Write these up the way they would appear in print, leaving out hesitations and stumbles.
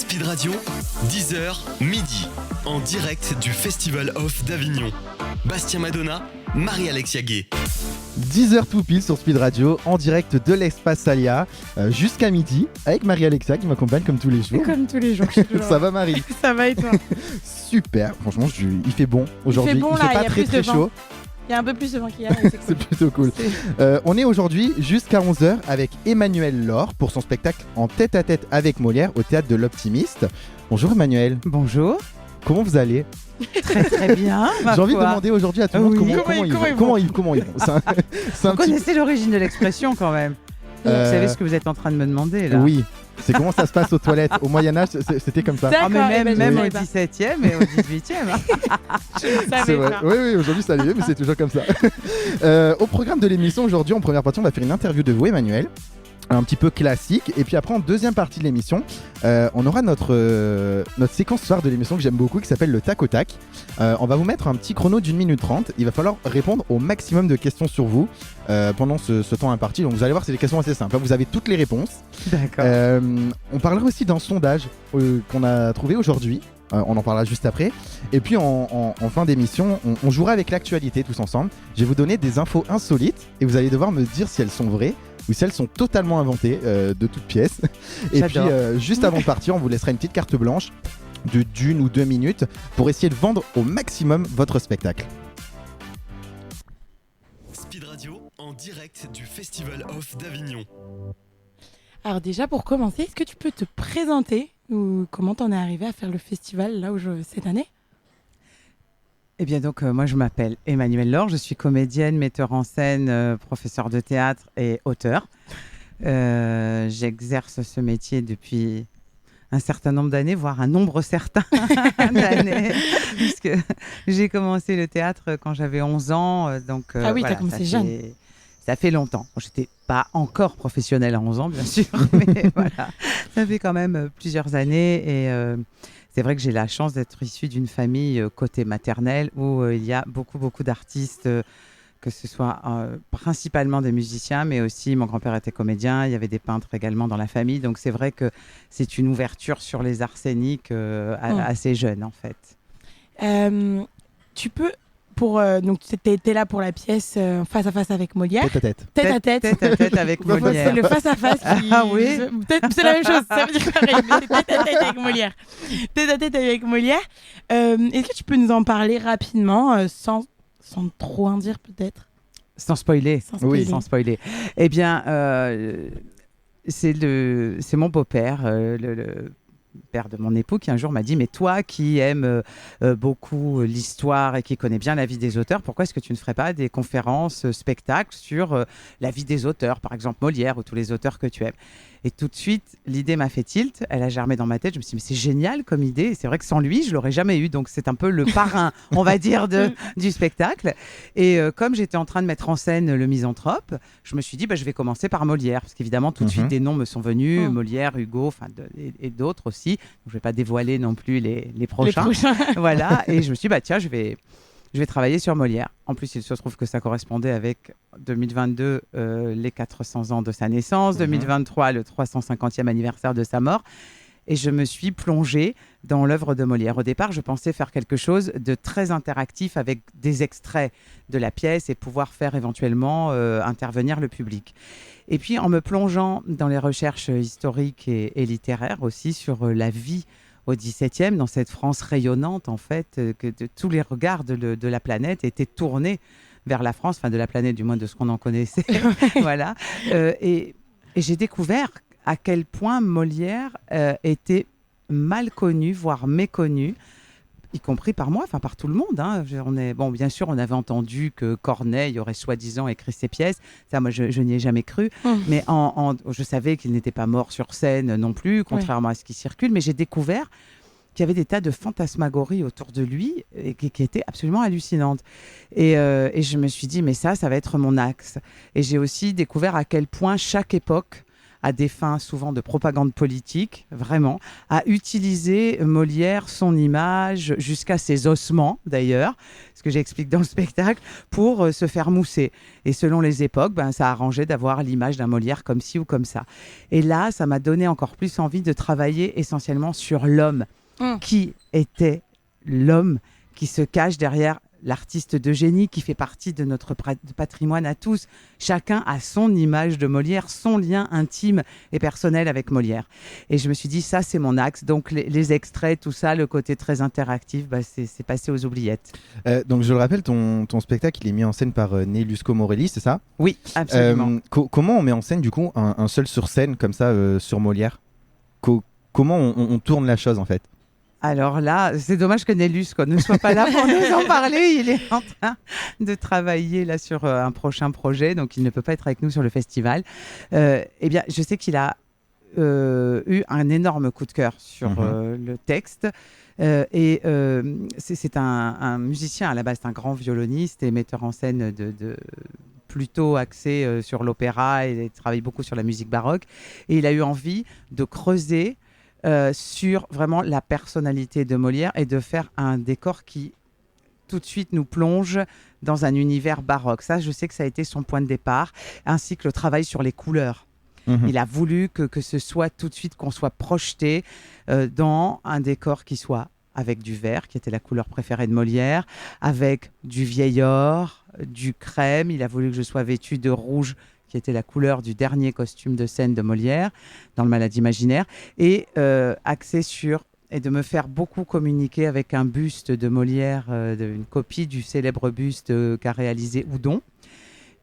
Speed Radio, 10h, midi, en direct du Festival Off d'Avignon. Bastien Madonna, Marie-Alexia Gué. 10h tout pile sur Speed Radio, en direct de l'Espace Alia, jusqu'à midi, avec Marie-Alexia qui m'accompagne comme tous les jours. Comme tous les jours. Ça va Marie? Ça va et toi? Super, franchement il fait bon aujourd'hui, il fait pas très très chaud. Il y a un peu plus de vent qu'hier, c'est cool. C'est plutôt cool. On est aujourd'hui jusqu'à 11h avec Emmanuel Laure pour son spectacle en tête-à-tête avec Molière au Théâtre de l'Optimiste. Bonjour Emmanuel. Bonjour. Comment vous allez? Très très bien. J'ai envie de demander aujourd'hui à tout le monde comment ils vont. Vous connaissez l'origine de l'expression quand même. Vous savez ce que vous êtes en train de me demander là? Oui. C'est comment ça se passe aux toilettes. Au Moyen-Âge, c'était comme ça. Ah, mais même au 17e et au 18e. Je ne savais pas. Oui, aujourd'hui ça arrivé, mais c'est toujours comme ça. Au programme de l'émission, aujourd'hui, en première partie, on va faire une interview de vous, Emmanuel. Un petit peu classique. Et puis après, en deuxième partie de l'émission, on aura notre séquence phare de l'émission que j'aime beaucoup, qui s'appelle le tac au tac. On va vous mettre un petit chrono d'1 minute 30. Il va falloir répondre au maximum de questions sur vous pendant ce temps imparti. Donc vous allez voir, c'est des questions assez simples. Vous avez toutes les réponses. D'accord. On parlera aussi d'un sondage qu'on a trouvé aujourd'hui. On en parlera juste après. Et puis en fin d'émission, on jouera avec l'actualité tous ensemble. Je vais vous donner des infos insolites et vous allez devoir me dire si elles sont vraies ou si elles sont totalement inventées de toutes pièces. Et puis juste avant de partir, on vous laissera une petite carte blanche d'1 ou 2 minutes pour essayer de vendre au maximum votre spectacle. Speed Radio, en direct du Festival Off d'Avignon. Alors déjà, pour commencer, est-ce que tu peux te présenter ou comment t'en es arrivé à faire le festival là cette année? Eh bien donc, moi je m'appelle Emmanuel Laure, je suis comédienne, metteur en scène, professeur de théâtre et auteur. J'exerce ce métier depuis un certain nombre d'années, voire un nombre certain d'années, puisque j'ai commencé le théâtre quand j'avais 11 ans. Donc, ah oui, t'as commencé jeune. Ça fait longtemps. Je n'étais pas encore professionnelle à 11 ans, bien sûr, mais voilà, ça fait quand même plusieurs années. Et c'est vrai que j'ai la chance d'être issue d'une famille côté maternelle où il y a beaucoup d'artistes, que ce soit principalement des musiciens, mais aussi mon grand-père était comédien, il y avait des peintres également dans la famille. Donc c'est vrai que c'est une ouverture sur les arts scéniques assez jeune, en fait. Tu peux... donc tu étais là pour la pièce face à face avec Molière. Tête à tête avec Molière. C'est le face à face qui... Ah oui. Peut-être c'est la même chose, ça veut dire pareil, mais c'est tête à tête avec Molière. Tête à tête avec Molière. Est-ce que tu peux nous en parler rapidement, sans trop en dire peut-être? Sans spoiler. Oui, sans spoiler. Eh bien, c'est mon beau-père, le père de mon époux, qui un jour m'a dit: mais toi qui aimes beaucoup l'histoire et qui connais bien la vie des auteurs, pourquoi est-ce que tu ne ferais pas des conférences, spectacles sur la vie des auteurs, par exemple Molière ou tous les auteurs que tu aimes? Et tout de suite, l'idée m'a fait tilt, elle a germé dans ma tête, je me suis dit mais c'est génial comme idée, et c'est vrai que sans lui, je l'aurais jamais eu, donc c'est un peu le parrain, on va dire, du spectacle. Et comme j'étais en train de mettre en scène Le Misanthrope, je me suis dit je vais commencer par Molière, parce qu'évidemment tout de suite des noms me sont venus, Molière, Hugo, et d'autres aussi, donc, je ne vais pas dévoiler non plus les prochains. Voilà, et je me suis dit tiens, je vais travailler sur Molière. En plus, il se trouve que ça correspondait avec 2022, les 400 ans de sa naissance, 2023, le 350e anniversaire de sa mort. Et je me suis plongée dans l'œuvre de Molière. Au départ, je pensais faire quelque chose de très interactif avec des extraits de la pièce et pouvoir faire éventuellement intervenir le public. Et puis, en me plongeant dans les recherches historiques et littéraires aussi sur la vie au XVIIe, dans cette France rayonnante, en fait, que tous les regards de la planète étaient tournés vers la France, enfin de la planète, du moins de ce qu'on en connaissait. Voilà. Et j'ai découvert à quel point Molière était mal connu, voire méconnu, y compris par moi, enfin par tout le monde. Hein. Bon, bien sûr, on avait entendu que Corneille aurait soi-disant écrit ses pièces. Ça, moi, je n'y ai jamais cru. Mais je savais qu'il n'était pas mort sur scène non plus, contrairement à ce qui circule. Mais j'ai découvert qu'il y avait des tas de fantasmagories autour de lui qui étaient absolument hallucinantes. Et je me suis dit, mais ça va être mon axe. Et j'ai aussi découvert à quel point chaque époque à des fins souvent de propagande politique, vraiment, a utilisé Molière, son image, jusqu'à ses ossements d'ailleurs, ce que j'explique dans le spectacle, pour se faire mousser. Et selon les époques, ça arrangeait d'avoir l'image d'un Molière comme ci ou comme ça. Et là, ça m'a donné encore plus envie de travailler essentiellement sur l'homme. Qui était l'homme qui se cache derrière l'artiste de génie qui fait partie de notre patrimoine à tous. Chacun a son image de Molière, son lien intime et personnel avec Molière. Et je me suis dit, ça, c'est mon axe. Donc, les extraits, tout ça, le côté très interactif, c'est passé aux oubliettes. Donc, je le rappelle, ton spectacle, il est mis en scène par Nelusco Morelli, c'est ça ? Oui, absolument. Comment on met en scène, du coup, un seul sur scène, comme ça, sur Molière ? Comment on tourne la chose, en fait ? Alors là, c'est dommage que Nélus ne soit pas là pour nous en parler. Il est en train de travailler là sur un prochain projet, donc il ne peut pas être avec nous sur le festival. Eh bien, je sais qu'il a eu un énorme coup de cœur sur le texte. C'est un musicien à la base, c'est un grand violoniste et metteur en scène plutôt axé sur l'opéra et il travaille beaucoup sur la musique baroque. Et il a eu envie de creuser sur vraiment la personnalité de Molière et de faire un décor qui tout de suite nous plonge dans un univers baroque. Ça, je sais que ça a été son point de départ, ainsi que le travail sur les couleurs. Il a voulu que ce soit tout de suite qu'on soit projeté dans un décor qui soit avec du vert, qui était la couleur préférée de Molière, avec du vieil or, du crème. Il a voulu que je sois vêtue de rouge, qui était la couleur du dernier costume de scène de Molière dans le Malade imaginaire, et axé sur, et de me faire beaucoup communiquer avec un buste de Molière, une copie du célèbre buste qu'a réalisé Houdon,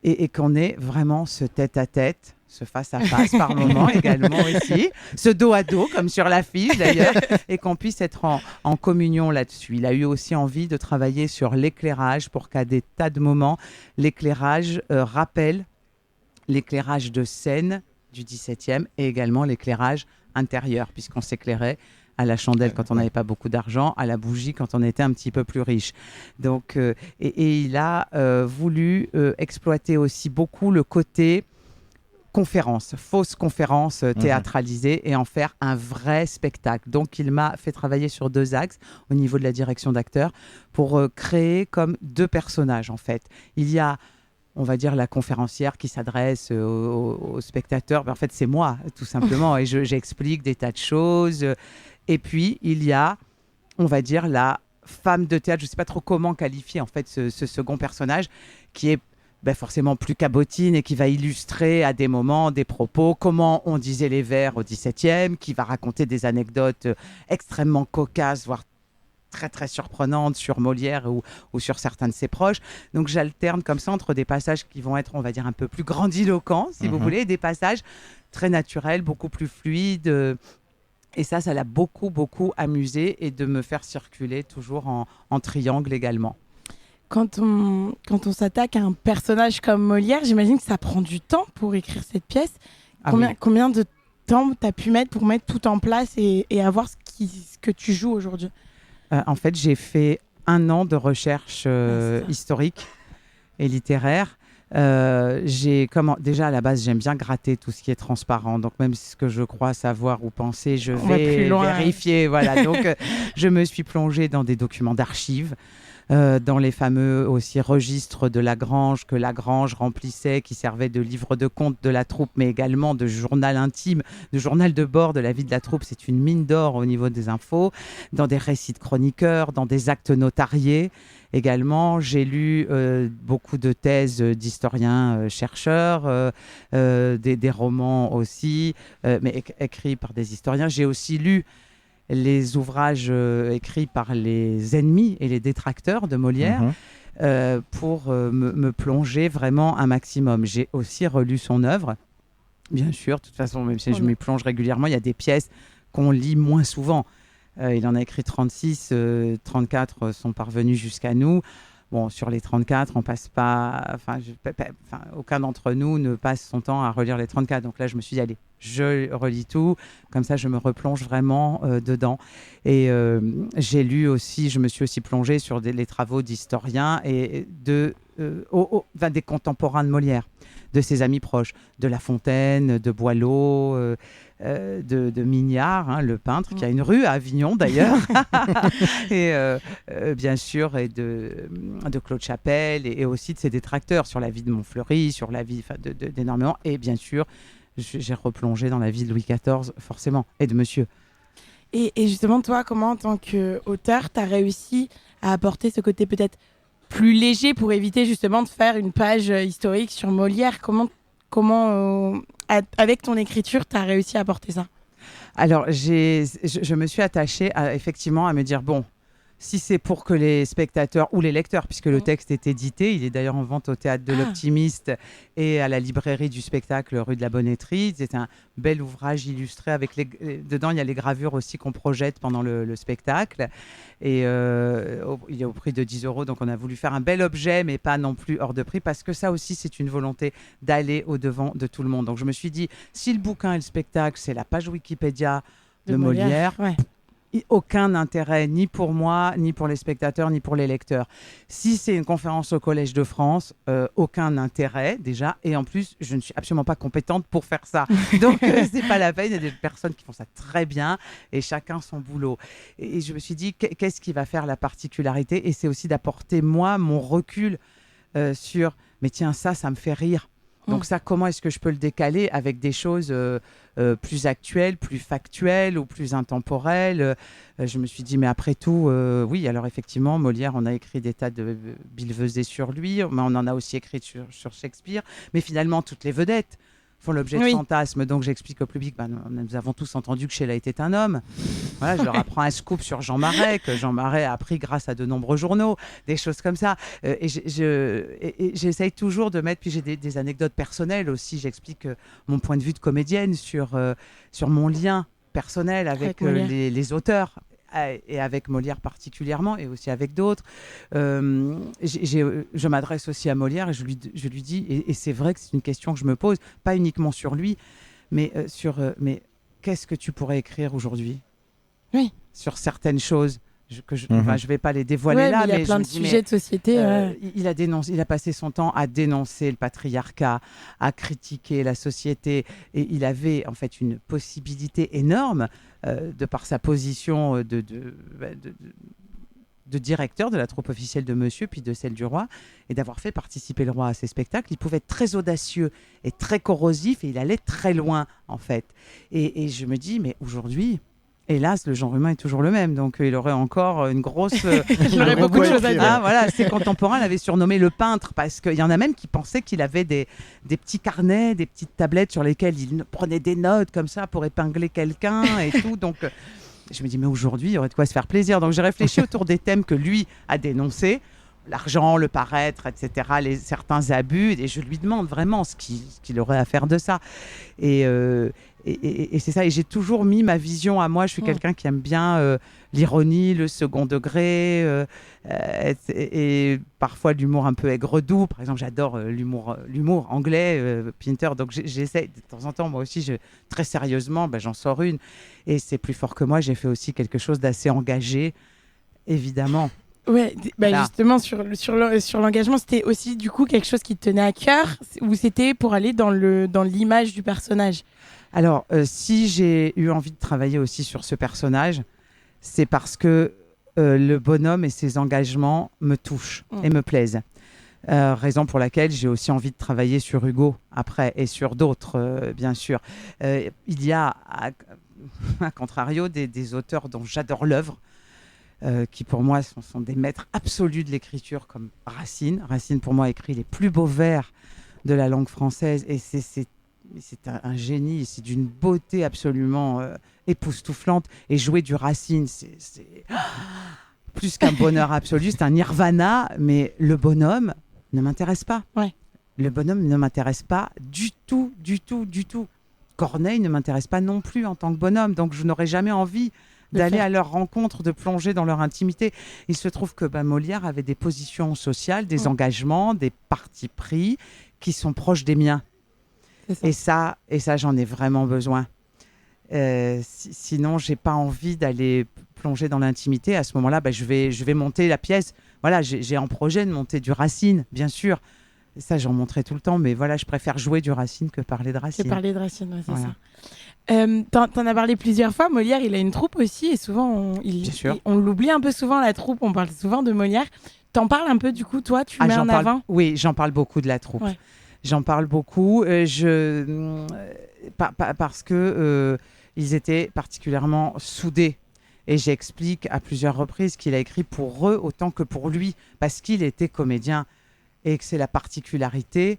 et qu'on ait vraiment ce tête-à-tête, ce face-à-face par moment également ici, ce dos-à-dos comme sur l'affiche d'ailleurs, et qu'on puisse être en communion là-dessus. Il a eu aussi envie de travailler sur l'éclairage pour qu'à des tas de moments, l'éclairage rappelle l'éclairage de scène du XVIIe et également l'éclairage intérieur, puisqu'on s'éclairait à la chandelle quand on n'avait pas beaucoup d'argent, à la bougie quand on était un petit peu plus riche. Donc, et il a voulu exploiter aussi beaucoup le côté fausse conférence théâtralisée et en faire un vrai spectacle. Donc, il m'a fait travailler sur 2 axes au niveau de la direction d'acteurs pour créer comme 2 personnages en fait. Il y a, on va dire, la conférencière qui s'adresse aux spectateurs. En fait, c'est moi, tout simplement. Et j'explique des tas de choses. Et puis, il y a, on va dire, la femme de théâtre. Je ne sais pas trop comment qualifier, en fait, ce second personnage qui est forcément plus cabotine et qui va illustrer à des moments des propos, comment on disait les vers au XVIIe, qui va raconter des anecdotes extrêmement cocasses, voire très très surprenante sur Molière ou sur certains de ses proches. Donc j'alterne comme ça entre des passages qui vont être, on va dire, un peu plus grandiloquents, si vous voulez, et des passages très naturels, beaucoup plus fluides. Et ça l'a beaucoup amusé, et de me faire circuler toujours en triangle également. Quand on s'attaque à un personnage comme Molière, j'imagine que ça prend du temps pour écrire cette pièce. Combien de temps tu as pu mettre pour mettre tout en place et avoir ce que tu joues aujourd'hui ? En fait, j'ai fait 1 an de recherche historique et littéraire. Déjà, à la base, j'aime bien gratter tout ce qui est transparent. Donc, même ce que je crois savoir ou penser, je vais vérifier. Voilà. Donc, je me suis plongée dans des documents d'archives, dans les fameux aussi registres de Lagrange, que Lagrange remplissait, qui servaient de livre de compte de la troupe, mais également de journal intime, de journal de bord de la vie de la troupe. C'est une mine d'or au niveau des infos, dans des récits de chroniqueurs, dans des actes notariés. Également, j'ai lu beaucoup de thèses d'historiens chercheurs, des romans aussi, mais écrits par des historiens. J'ai aussi lu les ouvrages écrits par les ennemis et les détracteurs de Molière pour me plonger vraiment un maximum. J'ai aussi relu son œuvre, bien sûr. De toute façon, même si je m'y plonge régulièrement, il y a des pièces qu'on lit moins souvent. Il en a écrit 36, 34 sont parvenus jusqu'à nous. Bon, sur les 34, on passe pas... aucun d'entre nous ne passe son temps à relire les 34. Donc là, je me suis dit, allez, je relis tout. Comme ça, je me replonge vraiment dedans. Et je me suis aussi plongée sur les travaux d'historiens et des contemporains de Molière. de ses amis proches, de La Fontaine, de Boileau, de Mignard, hein, le peintre, qui a une rue à Avignon d'ailleurs, et bien sûr, et de Claude Chapelle, et aussi de ses détracteurs sur la vie de Montfleury, sur la vie d'énormément, et bien sûr, j'ai replongé dans la vie de Louis XIV, forcément, et de Monsieur. Et justement, toi, comment en tant qu'auteur, tu as réussi à apporter ce côté peut-être plus léger pour éviter justement de faire une page historique sur Molière? Comment avec ton écriture, tu as réussi à apporter ça? Alors, je me suis attachée effectivement à me dire, bon, si c'est pour que les spectateurs ou les lecteurs, puisque le texte est édité, il est d'ailleurs en vente au Théâtre de l'Optimiste et à la librairie du spectacle rue de la Bonnetterie. C'est un bel ouvrage illustré avec dedans il y a les gravures aussi qu'on projette pendant le spectacle, et il est au prix de 10 €. Donc on a voulu faire un bel objet, mais pas non plus hors de prix, parce que ça aussi c'est une volonté d'aller au devant de tout le monde. Donc je me suis dit, si le bouquin et le spectacle c'est la page Wikipédia de Molière, aucun intérêt, ni pour moi, ni pour les spectateurs, ni pour les lecteurs. Si c'est une conférence au Collège de France, aucun intérêt déjà, et en plus, je ne suis absolument pas compétente pour faire ça. Donc, c'est pas la peine, il y a des personnes qui font ça très bien, et chacun son boulot. Et je me suis dit, qu'est-ce qui va faire la particularité? Et c'est aussi d'apporter, moi, mon recul sur, mais tiens, ça me fait rire. Donc ça, comment est-ce que je peux le décaler avec des choses plus actuelles, plus factuelles ou plus intemporelles? Je me suis dit, mais après tout, oui, alors effectivement, Molière, on a écrit des tas de billevesées sur lui, mais on en a aussi écrit sur Shakespeare. Mais finalement, toutes les vedettes font l'objet de fantasmes. Donc j'explique au public, nous avons tous entendu que Sheila était un homme. Voilà, je leur apprends un scoop sur Jean Marais, que Jean Marais a appris grâce à de nombreux journaux, des choses comme ça. Et j'essaye toujours de mettre, puis j'ai des anecdotes personnelles aussi, j'explique mon point de vue de comédienne sur mon lien personnel avec les auteurs. Et avec Molière particulièrement, et aussi avec d'autres. Je m'adresse aussi à Molière et je lui dis, et c'est vrai que c'est une question que je me pose, pas uniquement sur lui, mais mais qu'est-ce que tu pourrais écrire aujourd'hui sur certaines choses je vais pas les dévoiler là, mais il y a plein de sujets de société. Il a passé son temps à dénoncer le patriarcat, à critiquer la société, et il avait en fait une possibilité énorme de par sa position de directeur de la troupe officielle de Monsieur, puis de celle du roi, et d'avoir fait participer le roi à ses spectacles. Il pouvait être très audacieux et très corrosif, et il allait très loin en fait. Et je me dis, mais aujourd'hui, hélas, le genre humain est toujours le même, donc il aurait encore une grosse... il aurait beaucoup de choses à dire. Voilà, ses contemporains l'avaient surnommé le peintre, parce qu'il y en a même qui pensaient qu'il avait des petits carnets, des petites tablettes sur lesquelles il prenait des notes comme ça pour épingler quelqu'un et tout. Donc je me dis, mais aujourd'hui, il y aurait de quoi se faire plaisir. Donc j'ai réfléchi autour des thèmes que lui a dénoncés, l'argent, le paraître, etc., certains abus, et je lui demande vraiment ce qu'il aurait à faire de ça. Et c'est ça, et j'ai toujours mis ma vision à moi. Je suis quelqu'un qui aime bien l'ironie, le second degré, et parfois l'humour un peu aigre-doux. Par exemple, j'adore l'humour anglais, Pinter, donc j'essaie de temps en temps, moi aussi, très sérieusement, j'en sors une, et c'est plus fort que moi. J'ai fait aussi quelque chose d'assez engagé, évidemment. Ouais, justement sur l'engagement, c'était aussi du coup quelque chose qui te tenait à cœur, ou c'était pour aller dans l'image du personnage? Alors, si j'ai eu envie de travailler aussi sur ce personnage, c'est parce que le bonhomme et ses engagements me touchent et me plaisent. Raison pour laquelle j'ai aussi envie de travailler sur Hugo après, et sur d'autres, bien sûr. Il y a, à contrario, des auteurs dont j'adore l'œuvre, qui pour moi sont des maîtres absolus de l'écriture, comme Racine. Racine, pour moi, écrit les plus beaux vers de la langue française, et c'est un génie, c'est d'une beauté absolument époustouflante. Et jouer du Racine, c'est plus qu'un bonheur absolu, c'est un nirvana, mais le bonhomme ne m'intéresse pas. Le bonhomme ne m'intéresse pas du tout, du tout, du tout. Corneille ne m'intéresse pas non plus en tant que bonhomme, donc je n'aurais jamais envie d'aller à leur rencontre, de plonger dans leur intimité. Il se trouve que Molière avait des positions sociales, des engagements, des partis pris qui sont proches des miens. Et ça, j'en ai vraiment besoin. Sinon, j'ai pas envie d'aller plonger dans l'intimité. À ce moment-là, je vais monter la pièce. Voilà, j'ai en projet de monter du Racine, bien sûr. Ça, j'en montrais tout le temps, mais voilà, je préfère jouer du Racine que parler de Racine. C'est parler de Racine, ouais, c'est Voilà. ça. T'en as parlé plusieurs fois. Molière, il a une troupe aussi, et souvent, Bien sûr. on l'oublie un peu souvent, la troupe. On parle souvent de Molière. T'en parles un peu, du coup, toi, tu le mets en avant? Oui, j'en parle beaucoup de la troupe. Ouais. J'en parle beaucoup. Parce que ils étaient particulièrement soudés. Et j'explique à plusieurs reprises qu'il a écrit pour eux autant que pour lui, parce qu'il était comédien et que c'est la particularité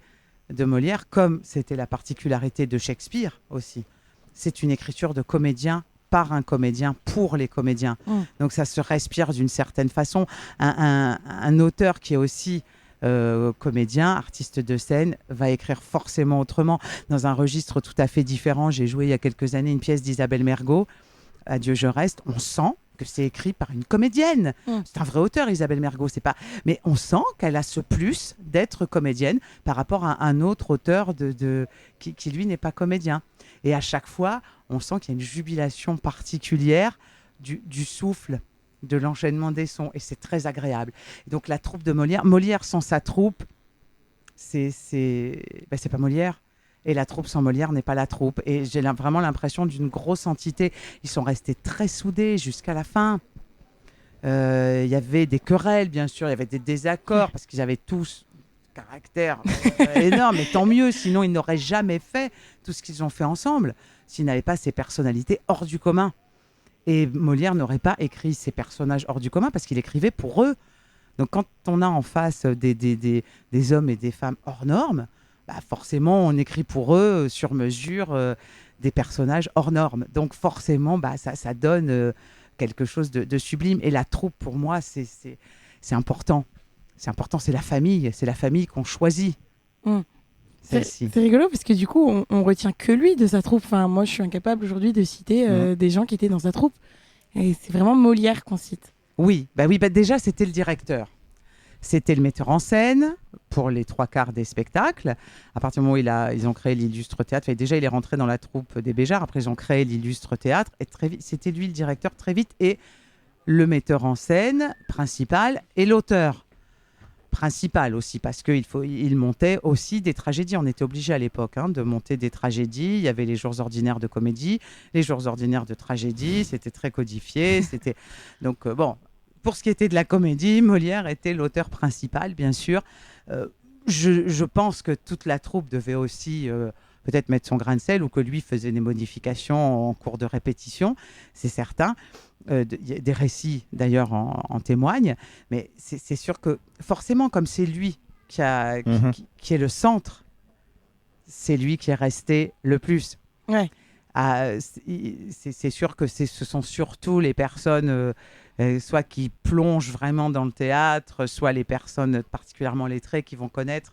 de Molière, comme c'était la particularité de Shakespeare aussi. C'est une écriture de comédien par un comédien pour les comédiens. Donc ça se respire d'une certaine façon. Un auteur qui est aussi comédien, artiste de scène, va écrire forcément autrement, dans un registre tout à fait différent. J'ai joué il y a quelques années une pièce d'Isabelle Mergo, Adieu je reste. On sent que c'est écrit par une comédienne. C'est un vrai auteur, Isabelle Mergo, c'est pas. Mais on sent qu'elle a ce plus d'être comédienne par rapport à un autre auteur qui lui n'est pas comédien. Et à chaque fois, on sent qu'il y a une jubilation particulière du souffle, de l'enchaînement des sons, et c'est très agréable. Et donc la troupe de Molière sans sa troupe, c'est pas Molière. Et la troupe sans Molière n'est pas la troupe. Et j'ai vraiment l'impression d'une grosse entité. Ils sont restés très soudés jusqu'à la fin. Il y avait des querelles, bien sûr. Il y avait des désaccords parce qu'ils avaient tous un caractère énorme. Et tant mieux, sinon ils n'auraient jamais fait tout ce qu'ils ont fait ensemble. S'ils n'avaient pas ces personnalités hors du commun. Et Molière n'aurait pas écrit ces personnages hors du commun parce qu'il écrivait pour eux. Donc quand on a en face des hommes et des femmes hors normes, forcément, on écrit pour eux, sur mesure, des personnages hors normes. Donc forcément, ça donne quelque chose de sublime. Et la troupe, pour moi, c'est important. C'est important, c'est la famille qu'on choisit. C'est rigolo parce que du coup, on retient que lui de sa troupe. Enfin, moi, je suis incapable aujourd'hui de citer des gens qui étaient dans sa troupe. Et c'est vraiment Molière qu'on cite. Oui, déjà, c'était le directeur. C'était le metteur en scène pour les 3/4 des spectacles. À partir du moment où ils ont créé l'Illustre Théâtre, déjà il est rentré dans la troupe des Béjards. Après, ils ont créé l'Illustre Théâtre. Et très vite, c'était lui le directeur très vite. Et le metteur en scène principal et l'auteur principal aussi. Parce qu'il montait aussi des tragédies. On était obligé à l'époque de monter des tragédies. Il y avait les jours ordinaires de comédie, les jours ordinaires de tragédie. C'était très codifié. Donc, bon... Pour ce qui était de la comédie, Molière était l'auteur principal, bien sûr. Je pense que toute la troupe devait aussi peut-être mettre son grain de sel ou que lui faisait des modifications en cours de répétition, c'est certain. Des récits, d'ailleurs, en témoignent. Mais c'est sûr que, forcément, comme c'est lui qui est le centre, c'est lui qui est resté le plus. Ouais. C'est sûr que ce sont surtout les personnes... soit qui plongent vraiment dans le théâtre, soit les personnes particulièrement lettrées qui vont connaître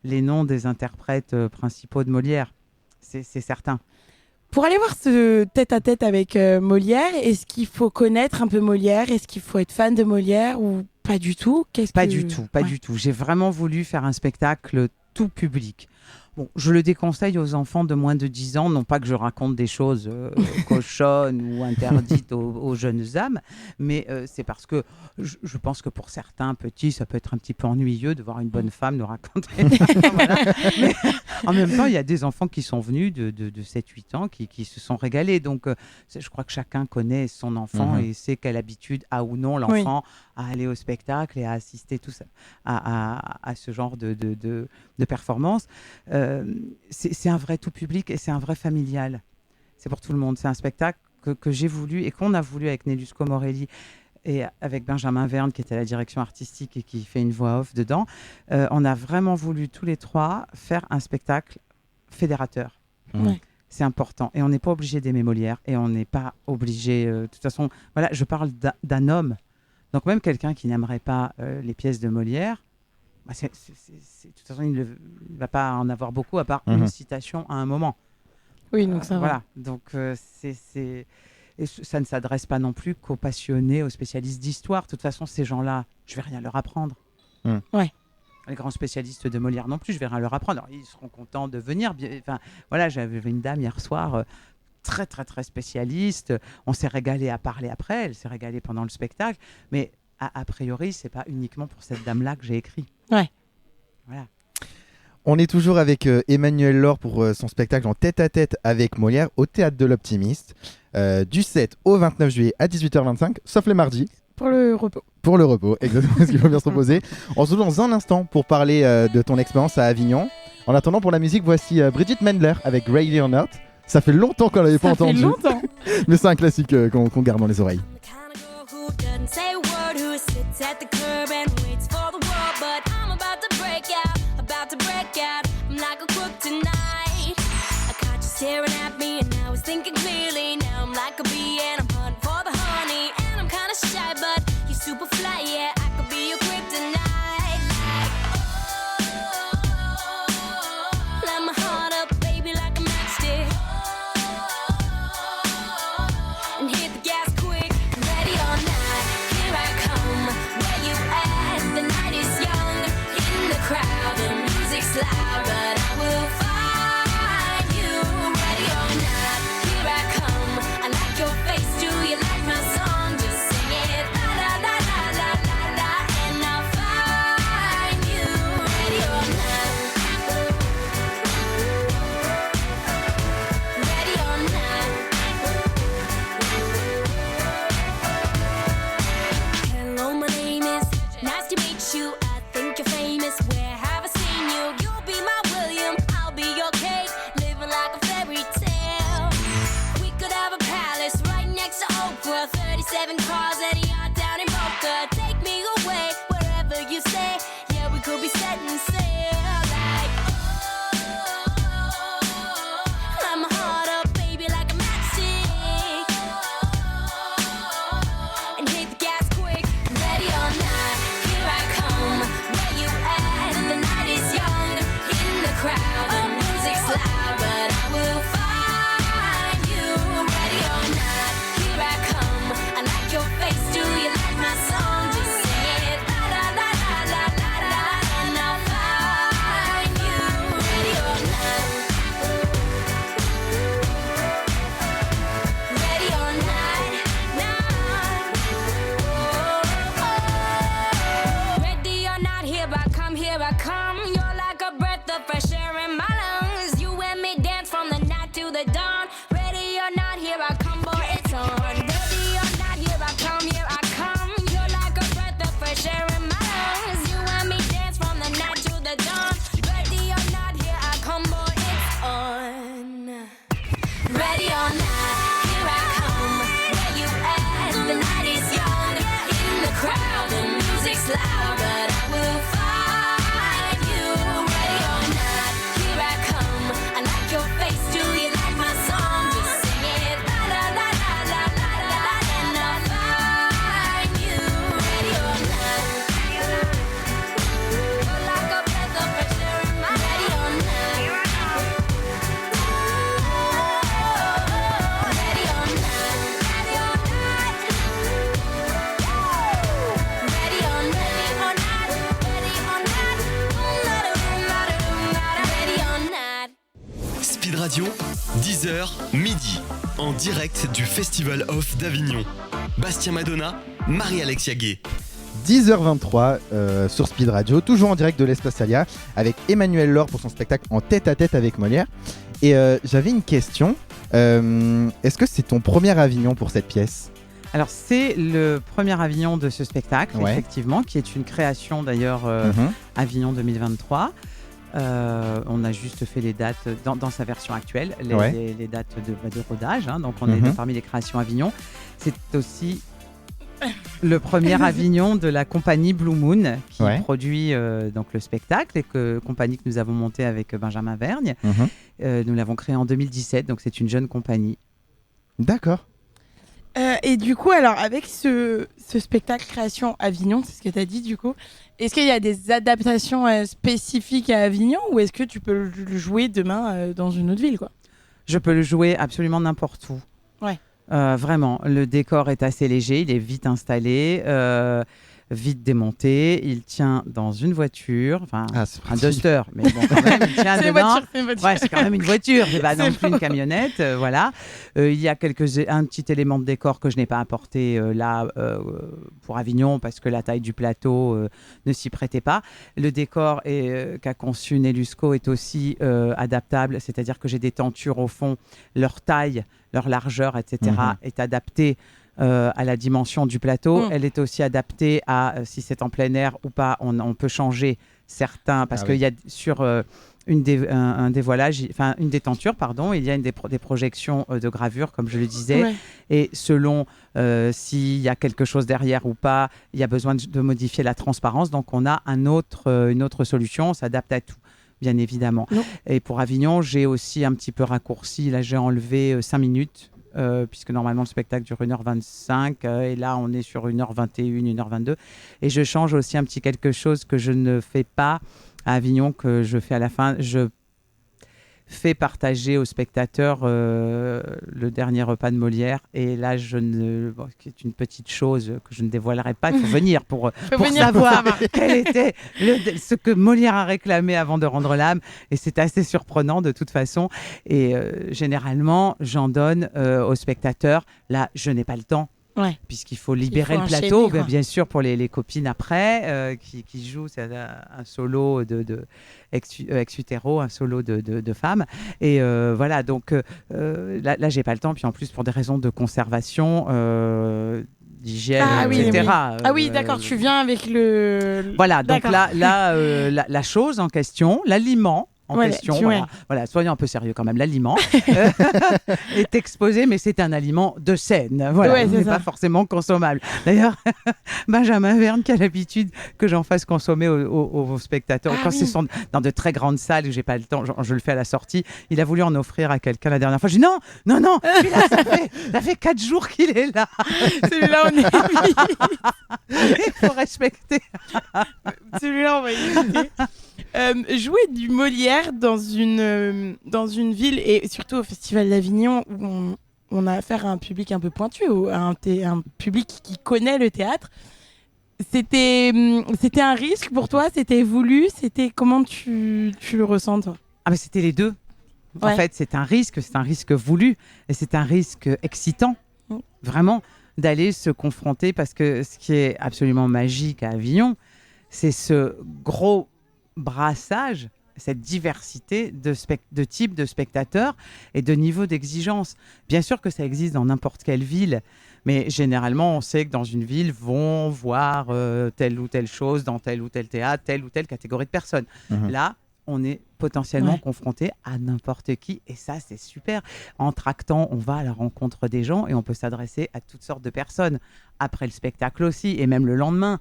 les noms des interprètes principaux de Molière. C'est certain. Pour aller voir ce tête-à-tête avec Molière, est-ce qu'il faut connaître un peu Molière? Est-ce qu'il faut être fan de Molière ou pas du tout? Pas du tout. J'ai vraiment voulu faire un spectacle tout public. Bon, je le déconseille aux enfants de moins de 10 ans, non pas que je raconte des choses cochonnes ou interdites aux jeunes âmes, mais c'est parce que je pense que pour certains petits, ça peut être un petit peu ennuyeux de voir une bonne femme nous raconter. Voilà. Mais en même temps, il y a des enfants qui sont venus de 7-8 ans qui se sont régalés. Donc, je crois que chacun connaît son enfant et sait quelle habitude a ou non l'enfant à aller au spectacle et à assister tous à ce genre de performance. C'est un vrai tout public et c'est un vrai familial. C'est pour tout le monde. C'est un spectacle que j'ai voulu et qu'on a voulu avec Nelusco Morelli et avec Benjamin Verne qui était à la direction artistique et qui fait une voix off dedans. On a vraiment voulu tous les trois faire un spectacle fédérateur. Ouais. C'est important. Et on n'est pas obligé d'aimer Molière et on n'est pas obligé... de toute façon, voilà, je parle d'un homme. Donc même quelqu'un qui n'aimerait pas les pièces de Molière, de toute façon, il ne va pas en avoir beaucoup à part une citation à un moment. Oui, donc ça va. Voilà. Donc, et ça ne s'adresse pas non plus qu'aux passionnés, aux spécialistes d'histoire. De toute façon, ces gens-là, je ne vais rien leur apprendre. Ouais. Les grands spécialistes de Molière non plus, je ne vais rien leur apprendre. Alors, ils seront contents de venir. Enfin, voilà, j'avais une dame hier soir, très, très, très spécialiste. On s'est régalé à parler après. Elle s'est régalée pendant le spectacle. Mais a priori, ce n'est pas uniquement pour cette dame-là que j'ai écrit. Ouais. Voilà. On est toujours avec Emmanuel Laure pour son spectacle en tête-à-tête avec Molière au Théâtre de l'Optimiste du 7 au 29 juillet à 18h25, sauf les mardis. Pour le repos. Pour le repos, exactement, parce qu'il faut bien se reposer. On se retrouve dans un instant pour parler de ton expérience à Avignon. En attendant, pour la musique, voici Brigitte Mendler avec Ready or Not. Ça fait longtemps qu'on l'avait pas entendu. Ça fait longtemps. Mais c'est un classique qu'on garde dans les oreilles. Doesn't say a word, who sits at the curb and waits for the world. But I'm about to break out, about to break out. I'm like a crook tonight. I caught you staring at me and I was thinking clearly. Now I'm like a bee and I'm hunting for the honey. And I'm kinda shy, but you're super fly, yeah. I could be your kryptonite. Like, oh, light my heart up, baby, like a matchstick. And hit the gas quick, ready or not, here I come. Where you at? The night is young, in the crowd, the music's loud, but I will find you. Ready or not, here I come. I like your face, do you like my song? Just sing it, la la la la la la la, and I'll find you. Ready or not, ready or not. Hello, my name is. Nice to meet you. I think you're famous. Where have I seen you? You'll be my William. I'll be your Kate. Living like a fairy tale. We could have a palace right next to Oprah. 37 cars at a yacht down in Boca. Take me away wherever you say. Yeah, we could be setting sail. Like, oh, light my heart up, baby, like a matchstick. And hit the gas quick, ready or not, here I come. Where you at? The night is young, in the crowd, the music's loud, but I will find you. Ready or not, here I come. I like your face, do you like my song? Just sing it, la la la la la la la, and I'll find you. Ready or not, ready or not, ready or not, here I come, here I come. You're like a breath of fresh air in my lungs. You and me dance from the night to the dawn. Ready or not, here I come, boy, it's on. Ready or not, here I come, here I come. You're like a breath of fresh air in my lungs. You and me dance from the night to the dawn. Ready or not, here I come, boy, it's on. Ready or not, here I come. Where you at? The night is young, in the crowd, the music's loud, but I will find you. Ready or not, here I come. I like your face, do you like my song? Just sing it, la la la la la la la, and I'll find you. Ready or not, you're like a breath of fresh air in my. Ready or not, ready or not, ready or not, ready or not, ready or not. Speed Radio, 10h, midi, en direct du Festival Off d'Avignon. Bastien Madonna, Marie-Alexia Gué. 10h23 sur Speed Radio, toujours en direct de l'Espace Alia avec Emmanuel Laure pour son spectacle en tête-à-tête avec Molière. Et j'avais une question. Est-ce que c'est ton premier Avignon pour cette pièce ? Alors, c'est le premier Avignon de ce spectacle, Ouais. effectivement, qui est une création d'ailleurs Avignon 2023. On a juste fait les dates dans sa version actuelle, les dates de rodage. Hein, donc, on est parmi les créations Avignon. C'est aussi le premier Avignon de la compagnie Blue Moon qui produit donc le spectacle, compagnie que nous avons montée avec Benjamin Vergne. Nous l'avons créée en 2017, donc c'est une jeune compagnie. D'accord. Et du coup, alors, avec ce spectacle Création Avignon, c'est ce que tu as dit du coup, est-ce qu'il y a des adaptations spécifiques à Avignon ou est-ce que tu peux le jouer demain dans une autre ville, quoi ? Je peux le jouer absolument n'importe où. Ouais. Vraiment, le décor est assez léger, il est vite installé. vite démonté. Il tient dans une voiture, c'est un pratique. Duster, mais bon, quand même, il tient C'est une dedans. voiture, c'est une voiture. Ouais, c'est quand même une voiture, c'est pas non C'est plus une camionnette, voilà. Il y a un petit élément de décor que je n'ai pas apporté pour Avignon parce que la taille du plateau ne s'y prêtait pas. Le décor qu'a conçu Nelusco est aussi adaptable, c'est-à-dire que j'ai des tentures au fond, leur taille, leur largeur, etc. est adaptée à la dimension du plateau. Elle est aussi adaptée à si c'est en plein air ou pas, on peut changer certains, parce qu'il y a sur une détenture, pardon, il y a des projections de gravure, comme je le disais, et selon s'il y a quelque chose derrière ou pas, il y a besoin de modifier la transparence, donc on a une autre solution, on s'adapte à tout, bien évidemment. Et pour Avignon, j'ai aussi un petit peu raccourci, là j'ai enlevé 5 minutes, puisque normalement le spectacle dure 1h25 et là on est sur 1h21, 1h22 et je change aussi un petit quelque chose que je ne fais pas à Avignon, que je fais à la fin. Je fais partager aux spectateurs le dernier repas de Molière et là c'est une petite chose que je ne dévoilerai pas, il faut venir pour savoir quel était ce que Molière a réclamé avant de rendre l'âme, et c'est assez surprenant de toute façon, et généralement j'en donne aux spectateurs. Là je n'ai pas le temps, puisqu'il faut libérer le plateau, bien sûr, pour les copines après, qui jouent un solo de ex-utéro, un solo de femmes. Et voilà, donc là, j'ai pas le temps. Puis en plus, pour des raisons de conservation, d'hygiène, etc. Ah oui, d'accord, tu viens avec le... Voilà, donc là, la chose en question, l'aliment en question, voilà, soyons un peu sérieux quand même, l'aliment est exposé, mais c'est un aliment de scène, voilà, il n'est pas forcément consommable. D'ailleurs, Benjamin Verne, qui a l'habitude que j'en fasse consommer aux spectateurs, quand ce sont dans de très grandes salles où j'ai pas le temps, je le fais à la sortie, il a voulu en offrir à quelqu'un la dernière fois. J'ai dit non, là, ça fait 4 jours qu'il est là. Celui-là, on est... Il faut respecter. Celui-là, on va éviter. Jouer du Molière dans une ville, et surtout au Festival d'Avignon, où on a affaire à un public un peu pointu, à un public qui connaît le théâtre, c'était un risque pour toi? C'était voulu? Comment tu le ressens, toi? Ah, mais c'était les deux. En fait, c'est un risque voulu, et c'est un risque excitant, vraiment, d'aller se confronter, parce que ce qui est absolument magique à Avignon, c'est ce gros brassage, cette diversité de types de spectateurs et de niveaux d'exigence. Bien sûr que ça existe dans n'importe quelle ville, mais généralement, on sait que dans une ville, vont voir telle ou telle chose dans tel ou tel théâtre, telle ou telle catégorie de personnes. Là, on est potentiellement confronté à n'importe qui, et ça, c'est super. En tractant, on va à la rencontre des gens et on peut s'adresser à toutes sortes de personnes. Après le spectacle aussi, et même le lendemain.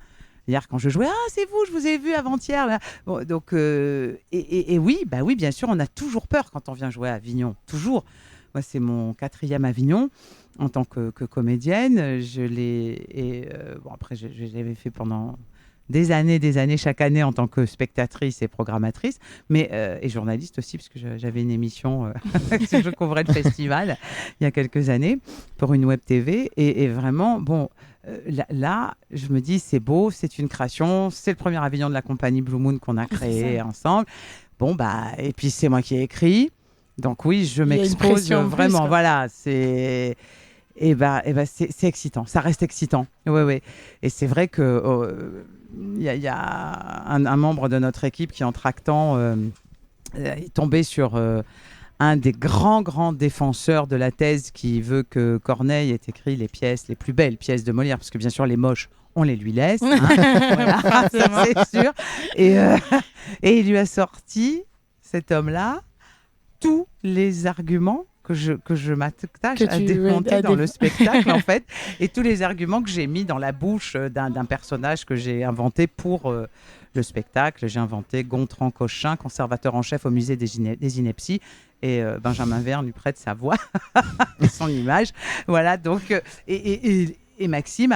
Hier, quand je jouais, c'est vous, je vous ai vu avant-hier. Bon, donc, oui, bien sûr, on a toujours peur quand on vient jouer à Avignon. Toujours. Moi, c'est mon 4e Avignon en tant que comédienne. Après, je l'avais fait pendant des années, chaque année en tant que spectatrice et programmatrice, et journaliste aussi, parce que j'avais une émission que je couvrais le festival il y a quelques années pour une web TV. Et vraiment, bon... Là, je me dis, c'est beau, c'est une création, c'est le premier Avignon de la compagnie Blue Moon qu'on a créé ensemble. Bon, et puis c'est moi qui ai écrit. Donc oui, je m'expose vraiment. Plus, voilà, c'est... c'est excitant, ça reste excitant. Ouais. Et c'est vrai que y a un membre de notre équipe qui, en tractant, est tombé sur... un des grands défenseurs de la thèse qui veut que Corneille ait écrit les plus belles pièces de Molière, parce que bien sûr les moches, on les lui laisse, voilà, ça c'est sûr. Et il lui a sorti, cet homme-là, tous les arguments que je m'attache à démonter dans le spectacle, en fait, et tous les arguments que j'ai mis dans la bouche d'un personnage que j'ai inventé pour le spectacle. J'ai inventé Gontran Cochin, conservateur en chef au musée des Inepties, et Benjamin Verne lui prête sa voix et son image. Voilà, donc, et Maxime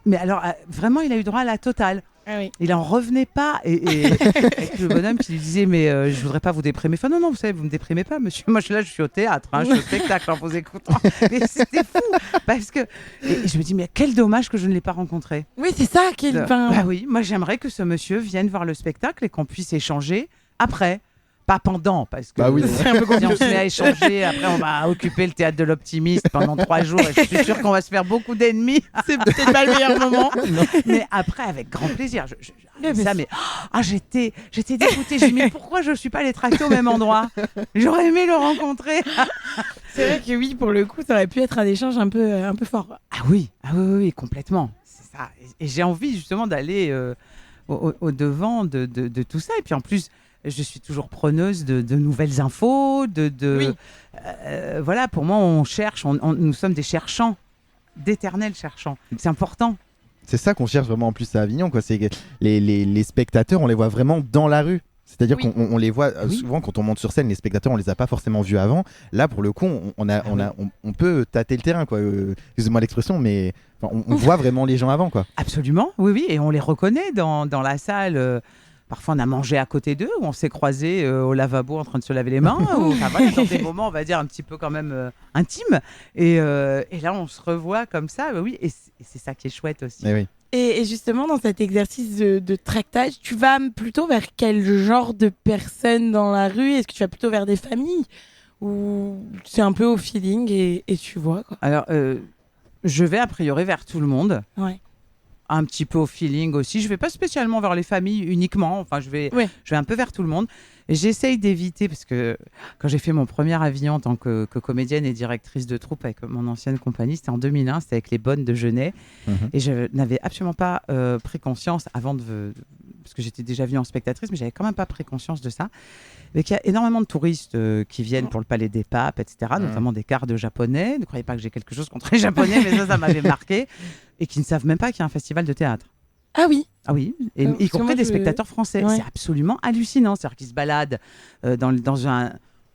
mais alors, vraiment, il a eu droit à la totale. Ah oui. Il en revenait pas. Et avec le bonhomme qui lui disait mais je voudrais pas vous déprimer. Enfin non, vous savez, vous me déprimez pas, monsieur. Moi je suis au théâtre, je suis au spectacle en vous écoutant. Mais c'était fou parce que et je me dis mais quel dommage que je ne l'ai pas rencontré. Oui, c'est ça. Bah oui, moi j'aimerais que ce monsieur vienne voir le spectacle et qu'on puisse échanger après. Pas pendant, parce que Bah oui. C'est un peu si on compliqué. se met à échanger, après on va occuper le théâtre de l'optimiste pendant 3 jours et je suis sûre qu'on va se faire beaucoup d'ennemis. C'est peut-être pas le meilleur moment. Mais après, avec grand plaisir. Mais Ça, mais j'étais dégoûtée. J'ai dit, mais pourquoi je ne suis pas allée tracter au même endroit? J'aurais aimé le rencontrer. C'est vrai que oui, pour le coup, ça aurait pu être un échange un peu fort. Ah oui, oui, complètement. C'est ça. Et j'ai envie justement d'aller au devant de tout ça. Et puis en plus, je suis toujours preneuse de nouvelles infos. Oui. Voilà, pour moi, on cherche. Nous sommes des cherchants, d'éternels cherchants. C'est important. C'est ça qu'on cherche vraiment en plus à Avignon, quoi. C'est que les spectateurs, on les voit vraiment dans la rue. C'est-à-dire Oui. qu'on les voit Oui. souvent quand on monte sur scène, les spectateurs, on les a pas forcément vus avant. Là, pour le coup, on peut tâter le terrain, quoi. Excusez-moi l'expression, mais enfin, on voit vraiment les gens avant, quoi. Absolument, oui, et on les reconnaît dans la salle. Parfois, on a mangé à côté d'eux, ou on s'est croisés au lavabo en train de se laver les mains, ou enfin, voilà, dans des moments, on va dire, un petit peu quand même intimes. Et là, on se revoit comme ça, oui, et c'est ça qui est chouette aussi. Mais oui. Et justement, dans cet exercice de tractage, tu vas plutôt vers quel genre de personnes dans la rue? Est-ce que tu vas plutôt vers des familles? Ou c'est un peu au feeling et tu vois, quoi? Alors, je vais a priori vers tout le monde. Ouais. Un petit peu au feeling aussi. Je vais pas spécialement vers les familles uniquement. Enfin, je vais un peu vers tout le monde. Et j'essaye d'éviter, parce que quand j'ai fait mon premier Avignon en tant que comédienne et directrice de troupe avec mon ancienne compagnie, c'était en 2001, c'était avec les Bonnes de Genet. Et je n'avais absolument pas pris conscience parce que j'étais déjà venue en spectatrice, mais j'avais quand même pas pris conscience de ça. Mais qu'il y a énormément de touristes qui viennent pour le Palais des Papes, etc., notamment des quarts de japonais. Ne croyez pas que j'ai quelque chose contre les japonais, mais ça m'avait marqué. Et qui ne savent même pas qu'il y a un festival de théâtre. Ah oui. Ah oui, et y parce que compris moi, des spectateurs français. Ouais. C'est absolument hallucinant. C'est-à-dire qu'ils se baladent dans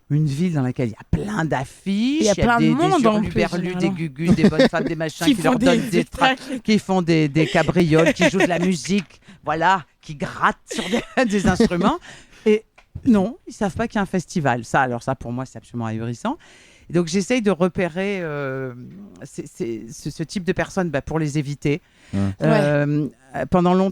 une ville dans laquelle il y a plein d'affiches, Il y a plein de monde, des en plus, hurluberlus, des généralement. gugus, des bonnes femmes, des machins qui leur donnent des spectacles. qui font des cabrioles, qui jouent de la musique, voilà, qui grattent sur des instruments. Et non, ils savent pas qu'il y a un festival. Alors ça, pour moi, c'est absolument ahurissant. Et donc, j'essaye de repérer ce type de personnes pour les éviter. Pendant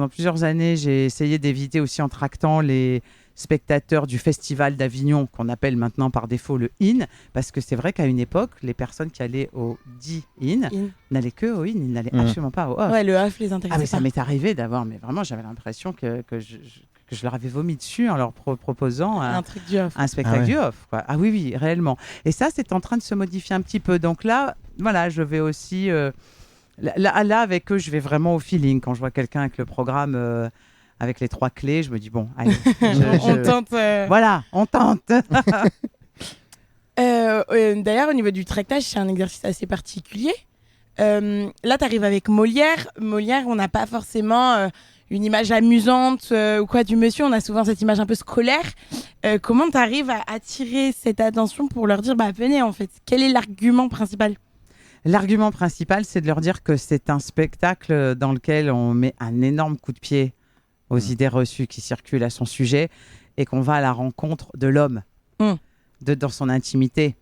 plusieurs années, j'ai essayé d'éviter aussi en tractant les spectateurs du Festival d'Avignon, qu'on appelle maintenant par défaut le IN, parce que c'est vrai qu'à une époque, les personnes qui allaient au dit IN n'allaient que au IN, ils n'allaient absolument pas au off. Ouais, le off les intéressait Mais ça pas. m'est arrivé d'avoir, mais vraiment, j'avais l'impression que je leur avais vomi dessus en leur proposant Un truc du off. un spectacle du off, quoi. Ah oui, réellement. Et ça, c'est en train de se modifier un petit peu. Donc là, voilà, je vais aussi... Là, avec eux, je vais vraiment au feeling. Quand je vois quelqu'un avec le programme, avec les 3 clés, je me dis, bon, allez. On tente. Voilà, on tente. D'ailleurs, au niveau du tractage, c'est un exercice assez particulier. Là, tu arrives avec Molière. Molière, on n'a pas forcément une image amusante ou quoi du monsieur. On a souvent cette image un peu scolaire. Comment tu arrives à attirer cette attention pour leur dire, venez, en fait, quel est l'argument principal? L'argument principal, c'est de leur dire que c'est un spectacle dans lequel on met un énorme coup de pied aux idées reçues qui circulent à son sujet et qu'on va à la rencontre de l'homme, dans son intimité,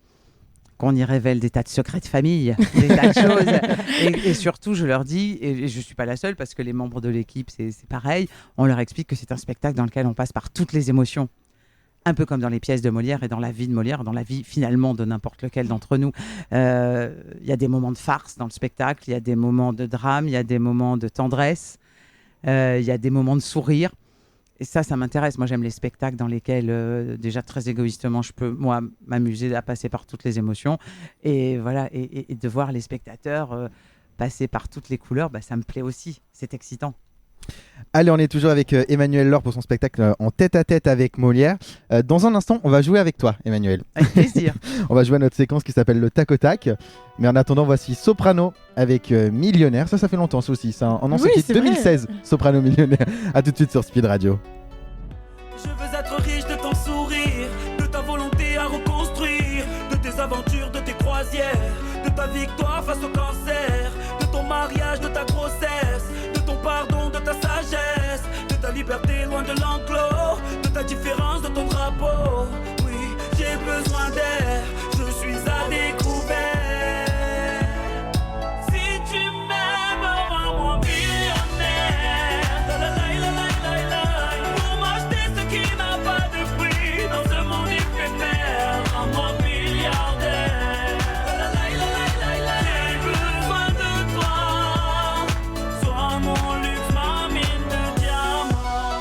qu'on y révèle des tas de secrets de famille, des tas de choses. Et surtout, je leur dis, et je ne suis pas la seule parce que les membres de l'équipe, c'est pareil, on leur explique que c'est un spectacle dans lequel on passe par toutes les émotions. Un peu comme dans les pièces de Molière et dans la vie de Molière, dans la vie finalement de n'importe lequel d'entre nous. Il y a des moments de farce dans le spectacle, il y a des moments de drame, il y a des moments de tendresse, il y a des moments de sourire. Et ça m'intéresse. Moi, j'aime les spectacles dans lesquels, déjà très égoïstement, je peux, moi, m'amuser à passer par toutes les émotions. Et voilà, et de voir les spectateurs passer par toutes les couleurs, ça me plaît aussi. C'est excitant. Allez, on est toujours avec Emmanuel Laure pour son spectacle en tête-à-tête avec Molière. Dans un instant, on va jouer avec toi, Emmanuel. Avec plaisir. On va jouer à notre séquence qui s'appelle le tac au tac. Mais en attendant, voici Soprano avec Millionnaire. Ça fait longtemps, ça aussi. C'est un ancien titre, 2016, Soprano Millionnaire. A tout de suite sur Speed Radio. Je veux être riche de ton sourire, de ta volonté à reconstruire, de tes aventures, de tes croisières, de ta victoire face au cancer, de ton mariage, de ta grossesse, de ton pardon, de ta sagesse. besoin d'air, je suis à découvert. Si tu m'aimes, rends-moi millionnaire. La la la la la la la. Pour m'acheter ce qui n'a pas de prix dans ce monde éphémère. Rends-moi milliardaire. La la la la la la. J'ai besoin de toi. Sois mon luxe, ma mine de diamants.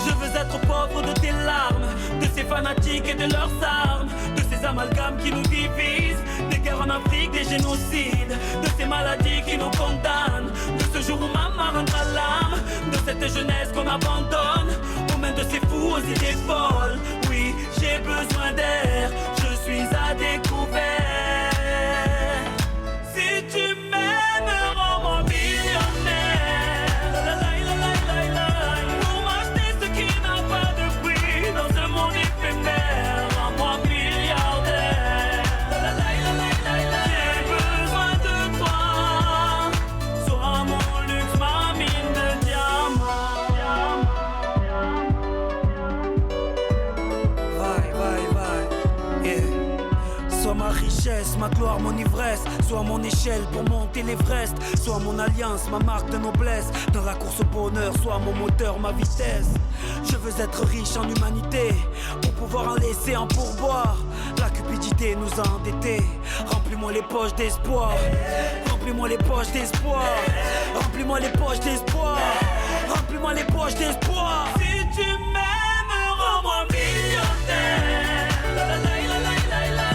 Je veux être pauvre de tes larmes, de ces fanatiques et de leurs armes, de ces amalgames qui nous divisent, des guerres en Afrique, des génocides, de ces maladies qui nous condamnent, de ce jour où maman rentre à l'âme, de cette jeunesse qu'on abandonne, aux mains de ces fous aux idées folles. Oui, j'ai besoin d'air, je suis à découvert. Si tu m'aimes, rends-moi millionnaire. La la la la la la. Pour m'acheter ce qui n'a pas de prix dans ce monde éphémère. Rends-moi milliardaire. La la la la la la. J'ai besoin de toi. Sois mon luxe, ma mine de diamants. Vai, yeah. Sois ma richesse, ma gloire, mon ivresse. Sois mon échelle pour monter l'Everest. Sois mon alliance, ma marque de noblesse. Dans la course au bonheur, sois mon moteur, ma vitesse. Je veux être riche en humanité pour pouvoir en laisser en pourboire. La cupidité nous a endettés. Remplis-moi les poches d'espoir. Remplis-moi les poches d'espoir. Remplis-moi les poches d'espoir. Remplis-moi les poches d'espoir. Si tu m'aimes, rends-moi millionnaire. La la la la la la.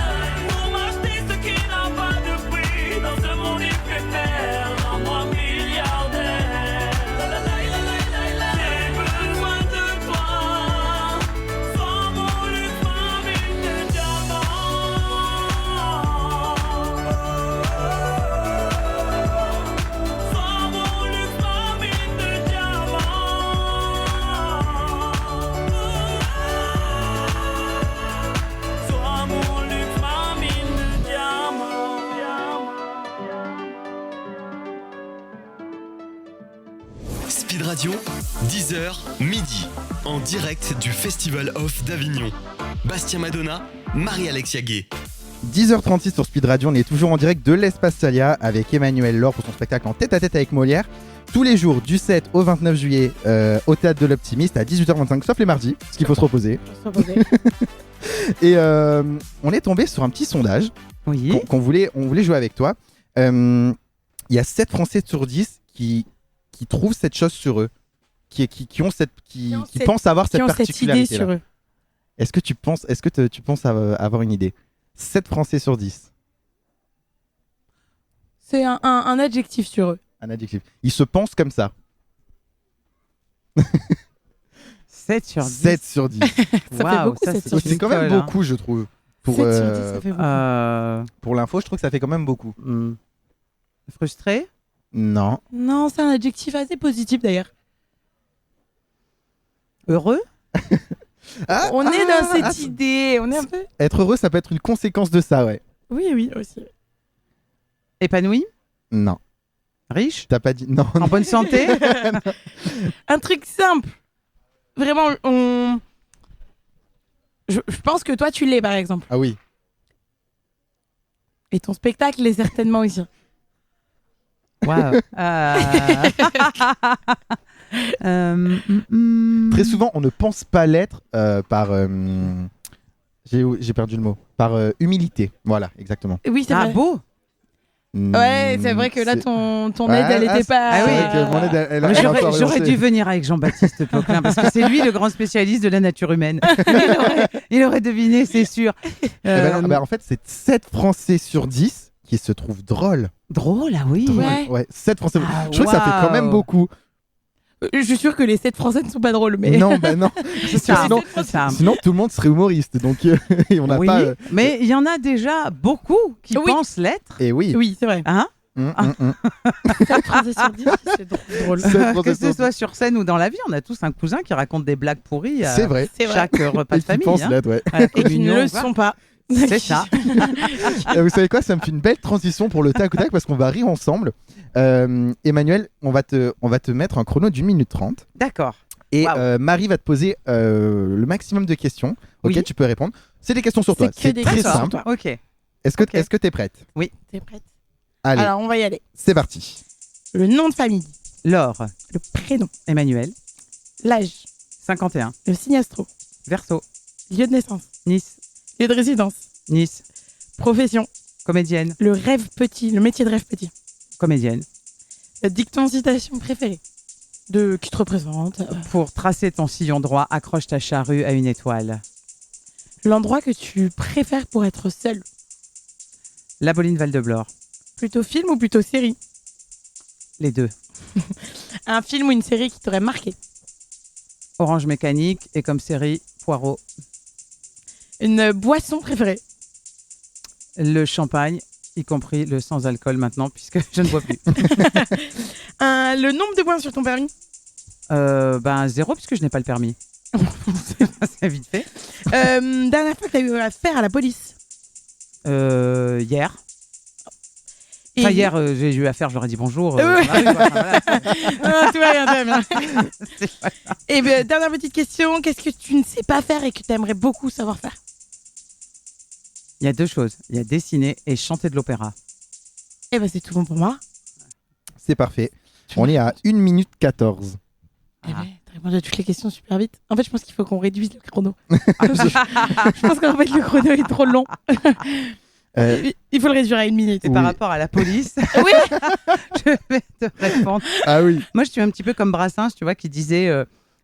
Pour m'acheter ce qui n'a pas de prix dans ce monde éphémère. Rends-moi milliardaire. La la la la la la. J'ai besoin de toi. Sois mon luxe, ma mine de diamants. Sois mon luxe, ma mine de diamants. Sois mon luxe, ma mine de diamants. Speed Radio, 10h, midi, en direct du Festival Off d'Avignon. Bastien Madonna, Marie-Alexia Gay. 10h36 sur Speed Radio, on est toujours en direct de l'Espace Salia avec Emmanuel Laure pour son spectacle en tête-à-tête avec Molière. Tous les jours du 7 au 29 juillet au Théâtre de l'Optimiste à 18h25, sauf les mardis, parce qu'il faut se reposer. Et on est tombé sur un petit sondage Oui. on voulait jouer avec toi. Il y a 7 Français sur 10 qui trouvent cette chose sur eux, qui pensent avoir cette Qui ont cette idée particularité sur là. eux. Est-ce que tu penses avoir une idée? 7 Français sur 10. C'est un adjectif sur eux. Un adjectif. Ils se pensent comme ça. 7 sur 10. 7 sur 10. Ça fait Waouh, beaucoup, ça, 7 c'est sur C'est 10. quand même Nicole, hein. beaucoup, je trouve. Pour, 7 sur 10, ça fait beaucoup. pour l'info, je trouve que ça fait quand même beaucoup. Frustré. Non. Non, c'est un adjectif assez positif d'ailleurs. Heureux. On est dans cette idée, on est un peu... Être heureux, ça peut être une conséquence de ça, ouais. Oui, oui, aussi. Épanoui. Non. Riche. T'as pas dit. Non. En bonne santé. Un truc simple. Vraiment, je pense que toi, tu l'es, par exemple. Ah oui. Et ton spectacle l'est certainement aussi. Waouh. Très souvent, on ne pense pas l'être par. J'ai perdu le mot. Par humilité. Voilà, exactement. Oui, c'est Ah vrai. beau. Ouais, c'est vrai que là, ton aide, elle était pas... Ah oui. C'est vrai que mon aide, elle a Mais encore J'aurais lancé. dû venir avec Jean-Baptiste Poquelin parce que c'est lui le grand spécialiste de la nature humaine. Il aurait deviné, c'est sûr. Eh ben non, bah, en fait, c'est 7 Français sur 10 qui se trouvent drôles. Drôle, ah oui. Ouais. 7 Français. Ah, je trouve que ça fait quand même waouh. beaucoup. Je suis sûre que les 7 Français ne sont pas drôles, mais... Non, bah non. C'est ça. Sinon, C'est ça. sinon, tout le monde serait humoriste. Donc, et on n'a Oui, pas. mais il y en a déjà beaucoup qui Oui. pensent l'être. Et oui. Oui, c'est vrai. Hein 7 Français sur 10, c'est drôle. Sept Que Français ce sur soit sur scène ou dans la vie, on a tous un cousin qui raconte des blagues pourries à C'est vrai. C'est vrai. chaque repas Et de qui famille. pense hein. l'être, ouais. À la Et qui ne communion, le quoi. sont pas. C'est ça. Vous savez quoi, ça me fait une belle transition pour le tac au tac parce qu'on va rire ensemble. Emmanuel, on va te mettre un chrono d'1 minute 30. D'accord. Et Waouh. Marie va te poser le maximum de questions auxquelles Oui. tu peux répondre. C'est des questions sur toi. C'est que des très questions sur simple. toi. Ok. Est-ce que Ok. tu es prête? T'es prête? Allez, Alors, on va y aller. c'est parti. Le nom de famille, Laure, le prénom, Emmanuel, l'âge, 51, le signe astro, Verseau, lieu de naissance, Nice, lieu de résidence, Nice, profession, comédienne, le rêve petit, le métier de rêve petit, comédienne. le dicton citation préférée, de qui te représente, Pour tracer ton sillon droit, accroche ta charrue à une étoile. l'endroit que tu préfères pour être seul, La Boline Val-de-Blore, plutôt film ou plutôt série, les deux. un film ou une série qui t'aurait marqué, Orange Mécanique et comme série, Poirot. une boisson préférée, Le champagne, y compris le sans-alcool maintenant, puisque je ne bois plus. le nombre de points sur ton permis, 0, puisque je n'ai pas le permis. C'est vite fait. dernière fois que tu as eu affaire à la police. Hier. Et- Enfin, hier, j'ai eu affaire, je leur ai dit bonjour. Ouais. Voilà. Ah, tout va bien, tout va bien. Et dernière petite question, qu'est-ce que tu ne sais pas faire et que tu aimerais beaucoup savoir faire? Il y a deux choses. Il y a dessiner et chanter de l'opéra. Eh ben c'est tout bon pour moi. C'est parfait. On est à 1 minute 14. Eh ben, t'as répondu à toutes les questions super vite. En fait, je pense qu'il faut qu'on réduise le chrono. Je pense qu'en fait, le chrono est trop long. Il faut le réduire à 1 minute. Et Oui. par rapport à la police, Oui. je vais te répondre. Ah oui. Moi, je suis un petit peu comme Brassens, tu vois, qui disait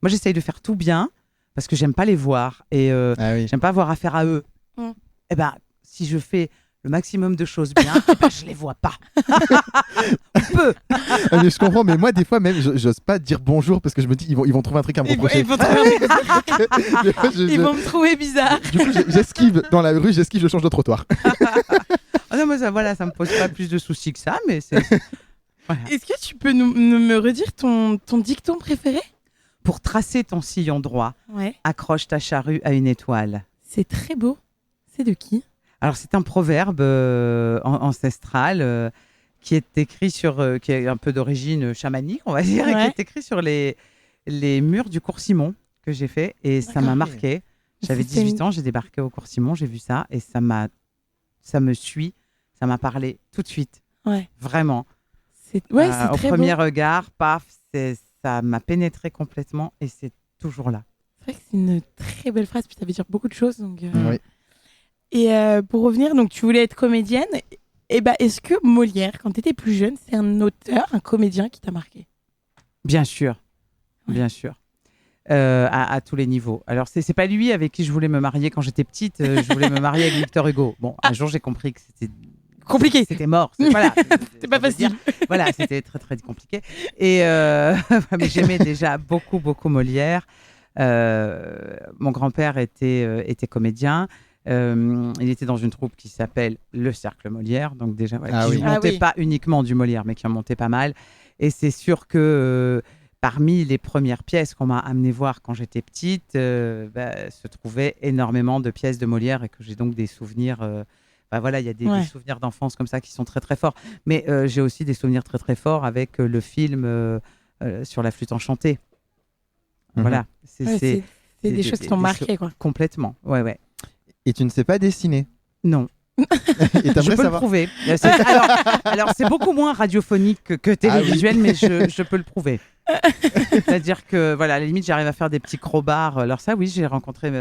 moi, j'essaye de faire tout bien parce que j'aime pas les voir et Ah oui. j'aime pas avoir affaire à eux. Mm. Eh ben, si je fais le maximum de choses bien, eh ben, je les vois pas. Peu. Ah, mais je comprends, mais moi des fois même j'ose pas dire bonjour parce que je me dis ils vont trouver un truc à me reprocher. Ils vont trouver- Des fois, ils vont me trouver bizarre. Du coup j'esquive dans la rue, je change de trottoir. Ah non, moi, ça me pose pas plus de soucis que ça, mais c'est. Voilà. Est-ce que tu peux me redire ton dicton préféré? Pour tracer ton sillon droit, Ouais. accroche ta charrue à une étoile. C'est très beau. C'est de qui? Alors, c'est un proverbe ancestral qui est écrit qui est un peu d'origine chamanique, on va dire, et qui Ouais. est écrit sur les murs du Cours Simon que j'ai fait, et ça m'a D'accord. marqué. J'avais C'est 18 ans, j'ai débarqué au Cours Simon, j'ai vu ça, et ça me suit, ça m'a parlé tout de suite, Ouais. vraiment. C'est Au très premier beau. regard, paf, ça m'a pénétré complètement, et c'est toujours là. C'est vrai que c'est une très belle phrase, puis ça veut dire beaucoup de choses. Donc, Oui. Et pour revenir, donc tu voulais être comédienne. Et ben, est-ce que Molière, quand tu étais plus jeune, c'est un auteur, un comédien qui t'a marqué? Bien sûr, Ouais. bien sûr. À tous les niveaux. Alors, c'est pas lui avec qui je voulais me marier quand j'étais petite. Je voulais me marier avec Victor Hugo. Bon, un jour, j'ai compris que c'était Compliqué. c'était mort. Voilà. C'est pas facile. Voilà, c'était très, très compliqué. Et mais j'aimais déjà beaucoup, beaucoup Molière. Mon grand-père était comédien. Il était dans une troupe qui s'appelle le Cercle Molière, donc déjà Ah qui oui. montait Ah oui. pas uniquement du Molière, mais qui en montait pas mal. Et c'est sûr que parmi les premières pièces qu'on m'a amené voir quand j'étais petite, se trouvaient énormément de pièces de Molière et que j'ai donc des souvenirs. Voilà, il y a des souvenirs d'enfance comme ça qui sont très très forts. Mais j'ai aussi des souvenirs très très forts avec le film sur la flûte enchantée. Mhm. Voilà, Ouais, c'est des choses qui t'ont marqué, quoi. complètement. Ouais, ouais. Et tu ne sais pas dessiner. Non. Et Je t'aimerais peux le savoir. prouver. Alors, c'est beaucoup moins radiophonique que télévisuel, mais je peux le prouver. C'est-à-dire que, voilà, à la limite, j'arrive à faire des petits crobards. Alors ça, oui, j'ai rencontré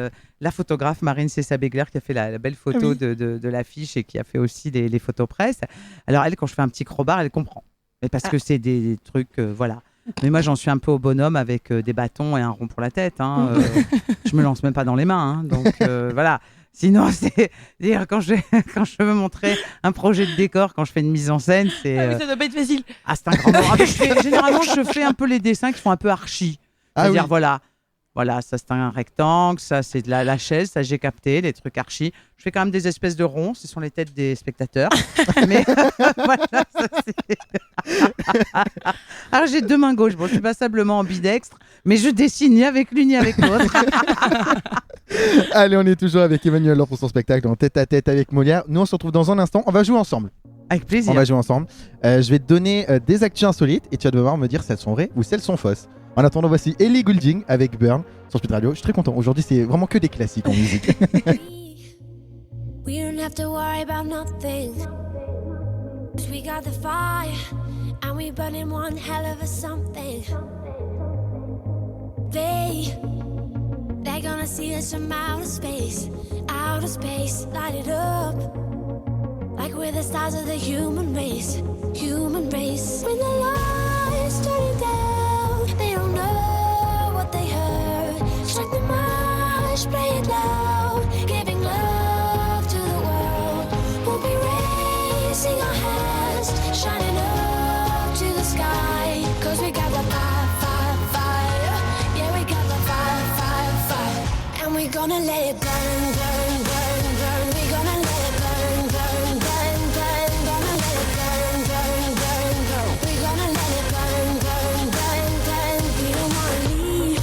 la photographe Marine Cessa-Begler qui a fait la belle photo Oui. de l'affiche et qui a fait aussi les photos presse. Alors elle, quand je fais un petit crobar, elle comprend. Mais parce que c'est des trucs, voilà. Mais moi, j'en suis un peu au bonhomme avec des bâtons et un rond pour la tête. Hein. Je me lance même pas dans les mains. Hein. Donc, voilà. Sinon, c'est dire quand je veux montrer un projet de décor, quand je fais une mise en scène, c'est Ah, mais ça doit pas être facile. c'est un grand mot. Ah, mais généralement, je fais un peu les dessins qui font un peu archi. Ah C'est-à-dire, oui. voilà, ça c'est un rectangle, ça c'est de la chaise, ça j'ai capté, les trucs archi. Je fais quand même des espèces de ronds, ce sont les têtes des spectateurs. Mais voilà, ça c'est. Alors j'ai deux mains gauches, bon, je suis passablement ambidextre, Mais je dessine ni avec l'une ni avec l'autre. Allez, on est toujours avec Emmanuel Laure pour son spectacle en tête-à-tête avec Molière. Nous, on se retrouve dans un instant. On va jouer ensemble. Avec plaisir. On va jouer ensemble. Je vais te donner des actus insolites et tu vas devoir me dire si elles sont vraies ou si elles sont fausses. En attendant, voici Ellie Goulding avec Burn sur Speed Radio. Je suis très content. Aujourd'hui, c'est vraiment que des classiques en musique. We don't have to worry about nothing. 'Cause we got the fire and we burning one hell of a something. They're gonna see us from outer space, light it up. Like we're the stars of the human race. When the lights turn down, they don't know what they heard. Strike the march, play it loud, giving love to the world. We'll be raising our hands, shining up to the sky. 'Cause we got the fire. Yeah, we got the fire. And we're gonna let it burn. We're gonna let it burn. Gonna let it burn. We're gonna let it burn. We don't wanna leave,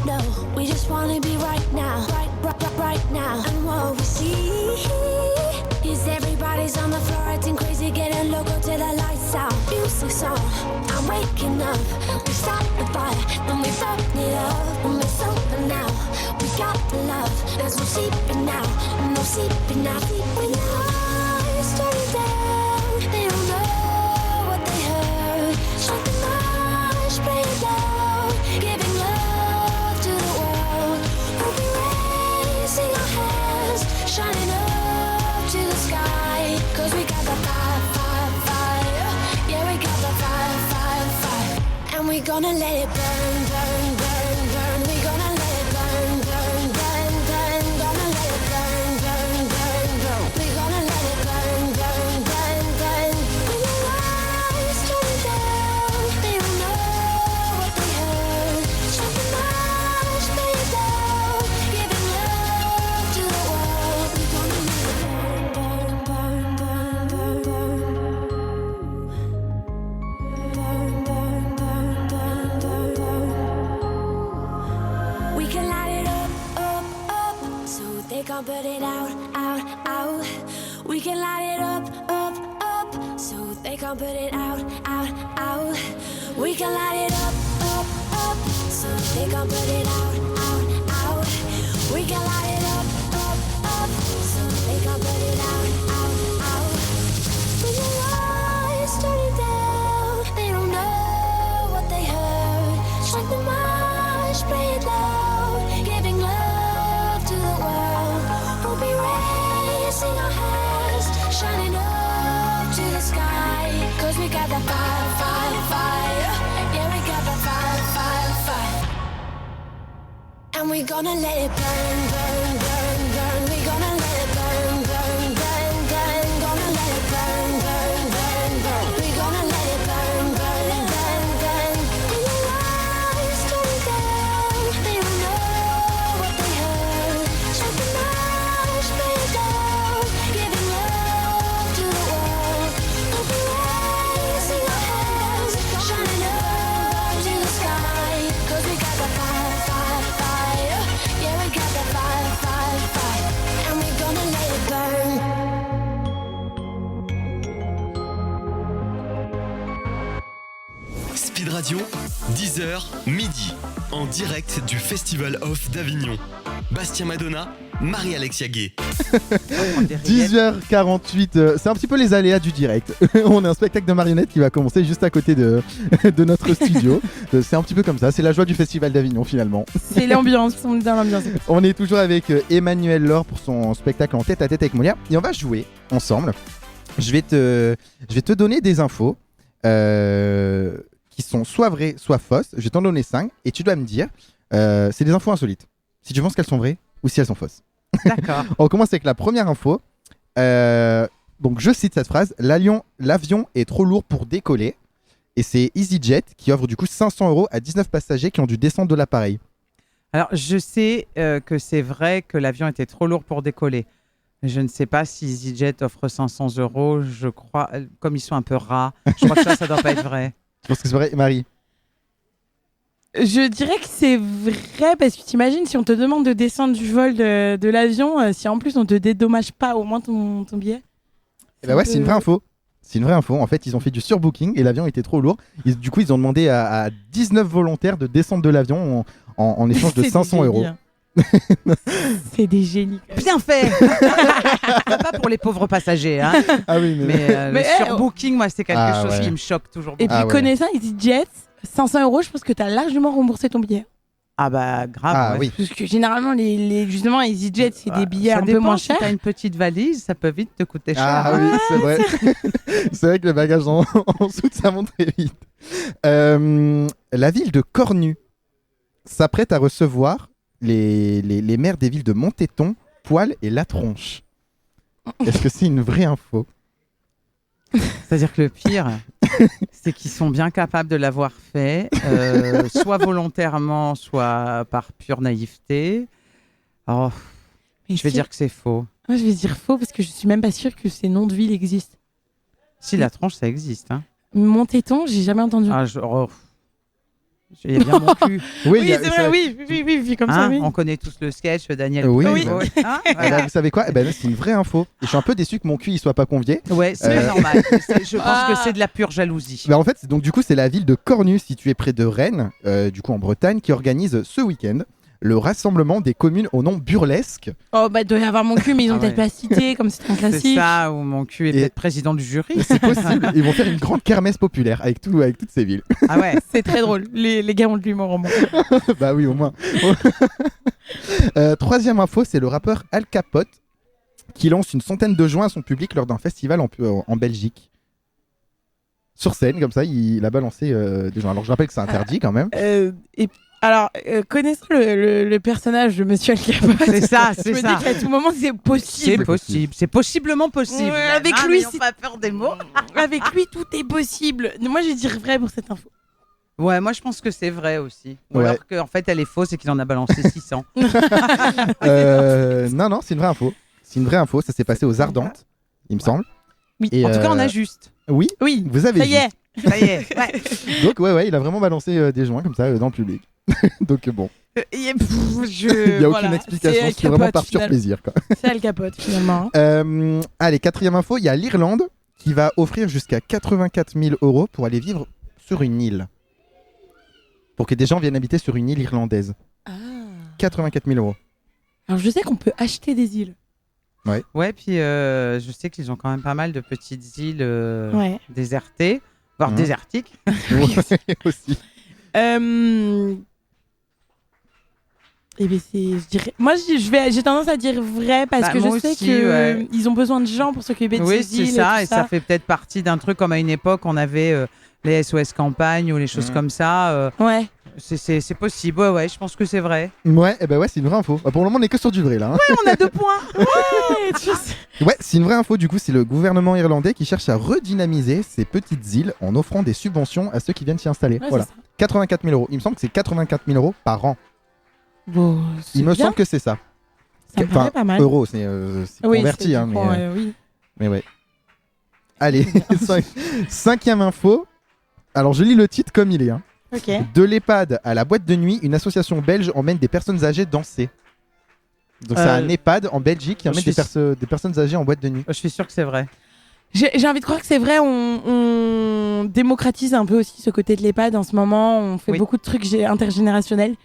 no. We just wanna be right now. Right now. And what we see is everybody's on the floor acting crazy, getting loco till the lights out. Music's on, I'm waking up. We start the fire, then we burn it up. And we're sober now, we got the love. There's no sleeping now, no sleeping out. When the lights turn down, they don't know what they heard. Strike the march, play it loud, giving love to the world. We'll be raising our hands, shining up to the sky. 'Cause we got the fire. Yeah, we got the fire. And we're gonna let it burn. We're gonna let it burn. Gonna let it burn. We're gonna let it burn. When the lights turn down, they don't know what they heard. Strike the march, play it loud, giving love to the world. We're gonna let it burn. We can light it up, so they can't put it out. We can light it up, so they can't put it out. We can light it up, so they can't put it out. We can light it up, so they can't put it out. When the lights turn down, they don't know what they heard. Strike the march, play it loud, giving love to the world. We'll be raising our hands, shining up to the sky. 'Cause we got the fire. Yeah, we got the fire. And we're gonna let it burn. We're gonna let it burn. Gonna let it burn. We're gonna let it burn. When the lights turn down, they don't know what they heard. Strike the march, play it loud, giving love to the world. We'll be raising our hands, shining up to the sky. 'Cause we got the fire. Yeah, we got the fire. And we're gonna let it burn. Speed Radio, 10h, midi, en direct du Festival Off d'Avignon. Bastien Madonna, Marie-Alexia Gay. 10h48, c'est un petit peu les aléas du direct. On a un spectacle de marionnettes qui va commencer juste à côté de notre studio. C'est un petit peu comme ça, c'est la joie du Festival d'Avignon finalement. C'est l'ambiance, on est dans l'ambiance. On est toujours avec Emmanuel Laure pour son spectacle en tête-à-tête avec Molière et on va jouer ensemble. Je vais te donner des infos qui sont soit vraies, soit fausses. Je vais t'en donner 5 et tu dois me dire, c'est des infos insolites. Si tu penses qu'elles sont vraies ou si elles sont fausses. D'accord. On commence avec la première info. Donc je cite cette phrase, l'avion est trop lourd pour décoller. Et c'est EasyJet qui offre du coup 500 € à 19 passagers qui ont dû descendre de l'appareil. Alors, je sais que c'est vrai que l'avion était trop lourd pour décoller. Je ne sais pas si EasyJet offre 500 €. Je crois, comme ils sont un peu ras, je crois que ça ne doit pas être vrai. Je pense que c'est vrai, Marie. Je dirais que c'est vrai parce que t'imagines si on te demande de descendre du vol de l'avion, si en plus on te dédommage pas au moins ton billet. Eh ben ouais, c'est une vraie info. C'est une vraie info. En fait, ils ont fait du surbooking et l'avion était trop lourd. Du coup, ils ont demandé à 19 volontaires de descendre de l'avion en échange de C'est 500 des euros. génies, hein. C'est des génies. Bien fait. Pas pour les pauvres passagers, hein. Ah oui, Mais Mais, le surbooking, moi, c'est quelque chose ouais. qui me choque toujours Et beaucoup. puis Ah ouais. connaissant EasyJet, 500 euros, je pense que t'as largement remboursé ton billet. Ah bah grave. Ah ouais. oui. Parce que généralement, justement, EasyJet, c'est des billets Ça un peu dépend, moins si chers. t'as une petite valise, ça peut vite te coûter cher. Ah oui, c'est vrai. C'est vrai que le bagage en soute, ça monte très vite. La ville de Cornu s'apprête à recevoir les maires des villes de Montéton, Poil et La Tronche. Est-ce que c'est une vraie info? C'est-à-dire que le pire, c'est qu'ils sont bien capables de l'avoir fait, soit volontairement, soit par pure naïveté. Oh, Mais je vais si- dire que c'est faux. Moi, je vais dire faux parce que je suis même pas sûre que ces noms de villes existent. Si la tronche, ça existe. Hein. Montéton, j'ai jamais entendu. Ah, il y a bien mon cul. Oui, oui, c'est vrai, oui, vu comme ça, Hein, oui. on connaît tous le sketch, Daniel. Oui, Oui. bah, Hein, eh voilà. ben, vous savez quoi? Eh ben, c'est une vraie info. Et je suis un peu déçu que mon cul il soit pas convié. Ouais, c'est normal. Je pense Ah. que c'est de la pure jalousie. Bah, en fait, donc du coup, c'est la ville de Cornu, située près de Rennes, du coup en Bretagne, qui organise ce week-end le rassemblement des communes au nom burlesque. Oh, bah, il doit y avoir mon cul, mais ils ont Ah peut-être ouais. pas cité, comme c'est un C'est classique. ça, où mon cul est Et- peut-être président du jury. C'est possible. Ils vont faire une grande kermesse populaire avec toutes ces villes. Ah ouais. C'est très drôle. Les gars ont de l'humour au moins. Bah oui, au moins. Troisième info, c'est le rappeur Al Capote qui lance une centaine de joints à son public lors d'un festival en Belgique. Sur scène, comme ça, il a balancé des joints. Alors je rappelle que c'est interdit quand même. Alors, connaissant le personnage de Monsieur Al Capote, C'est ça, je c'est me ça. dis qu'à tout moment, c'est C'est possible. possible. C'est possiblement possible. Ouais, même, avec hein, lui, n'ayons c'est- pas peur des mots. Avec lui, tout est possible. Moi, je vais dire vrai pour cette info. Ouais, moi je pense que c'est vrai aussi. Ou Ouais. alors qu'en fait elle est fausse et qu'il en a balancé 600. Non, c'est une vraie info. C'est une vraie info. Ça s'est passé aux Ardentes, il me semble. Oui. Et, En tout cas, on a juste. Oui, Oui, vous avez ça y est. juste. Ça y est. Ouais. Donc ouais, il a vraiment balancé des joints comme ça dans le public. Donc bon, Il n'y a aucune explication. C'est vraiment par pur plaisir, quoi. C'est Al Capote, finalement. Allez, quatrième info, il y a l'Irlande qui va offrir jusqu'à 84 000 € pour aller vivre sur une île. Pour que des gens viennent habiter sur une île irlandaise. 84 000 €. Alors, je sais qu'on peut acheter des îles. Ouais, puis je sais qu'ils ont quand même pas mal de petites îles Ouais. désertées, voire Mhm. désertiques. Ouais, aussi. Eh bien, je dirais. Moi, j'ai tendance à dire vrai parce Bah, que je moi sais aussi, que ouais. ils ont besoin de gens pour s'occuper de Oui, ces c'est îles. ça, et et tout ça fait peut-être partie d'un truc comme à une époque on avait les SOS Campagne ou les choses Mhm. comme ça. Ouais. C'est possible, ouais, je pense que c'est vrai. Ouais, c'est une vraie info. Bah, pour le moment, on est que sur du vrai là. Hein. On a 2 points. Ouais, tu sais. Ouais, c'est une vraie info. Du coup, c'est le gouvernement irlandais qui cherche à redynamiser ces petites îles en offrant des subventions à ceux qui viennent s'y installer. Ouais, Voilà, c'est ça. 84 000 €. Il me semble que c'est 84 000 € par an. Bon, c'est Il me bien. semble que c'est ça. Ça me paraît pas mal. Euros, c'est Oui, converti, c'est hein, du mais, coup, oui. mais ouais. Allez, cinquième info. Alors, je lis le titre comme il est. Hein. Ok. De l'EHPAD à la boîte de nuit, une association belge emmène des personnes âgées danser. Donc, c'est un EHPAD en Belgique qui emmène des personnes âgées en boîte de nuit. Je suis sûr que c'est vrai. J'ai envie de croire que c'est vrai, on démocratise un peu aussi ce côté de l'EHPAD en ce moment, on fait Oui. beaucoup de trucs intergénérationnels.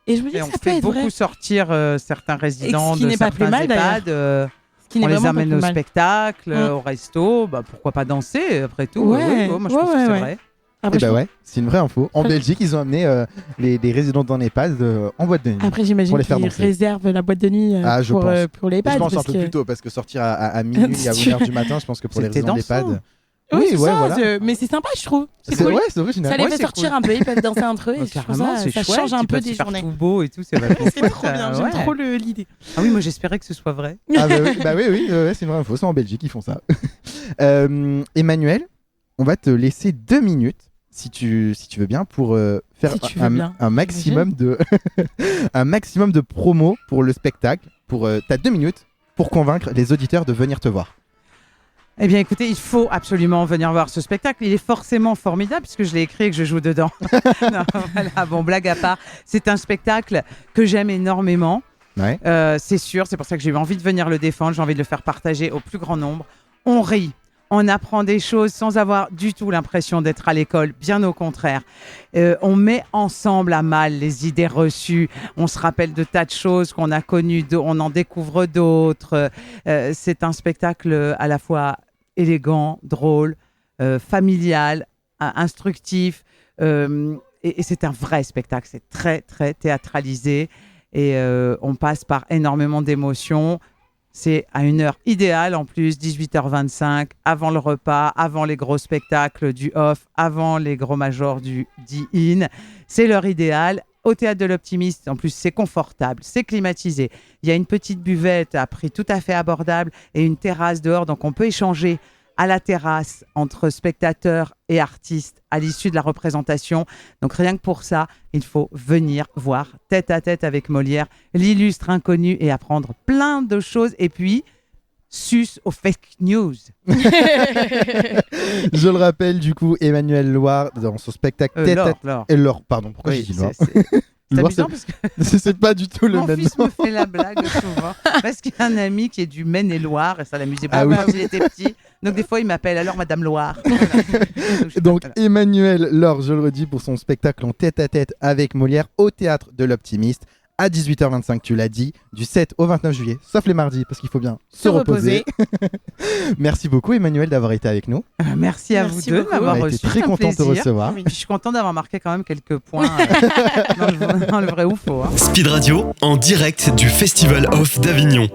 Et je me dis Et que on ça peut fait être beaucoup vrai. sortir certains résidents ce qui de n'est pas plus certains mal, d'ailleurs. EHPAD. Ce qui On n'est les vraiment pas amène plus au mal. spectacle, Mm. au resto. Bah, pourquoi pas danser après tout Ouais, oui, moi je pense que c'est ouais. vrai. Après, Et bah ouais, c'est une vraie info. En Belgique, ils ont amené les résidents d'un EHPAD en boîte de nuit. Après, j'imagine Pour les faire qu'ils danser. réservent la boîte de nuit Ah, je pour pense. pour l'EHPAD. Je pense un parce peu que- plus tôt parce que sortir à minuit, à 1h du matin, je pense que pour les C'était résidents dansant. d'EHPAD. Oui, c'est ça, voilà. mais c'est sympa, je trouve. C'est C'est cool. ouais, c'est original. Ça les Ouais, fait c'est sortir cool. un peu, ils peuvent danser entre eux. Et Bah, je trouve carrément, c'est ça chouette. change un ils peu peuvent des se faire journées. tout beau et tout, c'est vachement C'est chouette, trop bien, j'aime ouais. trop l'idée. Ah oui, moi j'espérais que ce soit vrai. Ah bah oui, c'est une vraie info. C'est en Belgique, ils font ça. Emmanuel, on va te laisser 2 minutes, si tu veux bien, pour faire Si tu veux bien. un maximum de un maximum de promo pour le spectacle. T'as 2 minutes pour convaincre les auditeurs de venir te voir. Eh bien, écoutez, il faut absolument venir voir ce spectacle. Il est forcément formidable puisque je l'ai écrit et que je joue dedans. Non, voilà, bon, blague à part. C'est un spectacle que j'aime énormément. Ouais. C'est sûr, c'est pour ça que j'ai eu envie de venir le défendre. J'ai envie de le faire partager au plus grand nombre. On rit. On apprend des choses sans avoir du tout l'impression d'être à l'école, bien au contraire. On met ensemble à mal les idées reçues. On se rappelle de tas de choses qu'on a connues, on en découvre d'autres. C'est un spectacle à la fois élégant, drôle, familial, instructif. Et c'est un vrai spectacle. C'est très, très théâtralisé. Et on passe par énormément d'émotions. C'est à une heure idéale en plus, 18h25, avant le repas, avant les gros spectacles du off, avant les gros majors du D-in. C'est l'heure idéale. Au Théâtre de l'Optimiste, en plus, c'est confortable, c'est climatisé. Il y a une petite buvette à prix tout à fait abordable et une terrasse dehors, donc on peut échanger à la terrasse entre spectateurs et artistes à l'issue de la représentation. Donc rien que pour ça, il faut venir voir tête à tête avec Molière, l'illustre inconnu, et apprendre plein de choses. Et puis, sus aux fake news. Je le rappelle, du coup, Emmanuel Loire, dans son spectacle Laure. Laure, pardon, pourquoi Oui, j'ai dit Loire c'est Loire, amusant parce que c'est pas du tout le mon même fils nom. me fait la blague souvent parce qu'il y a un ami qui est du Maine-et-Loire et ça l'amusait beaucoup Ah oui. quand il était petit. Donc des fois il m'appelle alors Madame Loire. Voilà. Donc Voilà. Emmanuel Laure, je le redis, pour son spectacle en tête-à-tête avec Molière au Théâtre de l'Optimiste à 18h25, tu l'as dit, du 7 au 29 juillet, sauf les mardis parce qu'il faut bien se reposer. Merci beaucoup Emmanuel d'avoir été avec nous. Merci à vous Merci deux de beaucoup. m'avoir On a reçu. été très un content de te plaisir. recevoir. Puis je suis content d'avoir marqué quand même quelques points dans le vrai ou faux. Hein. Speed Radio, en direct du Festival of d'Avignon.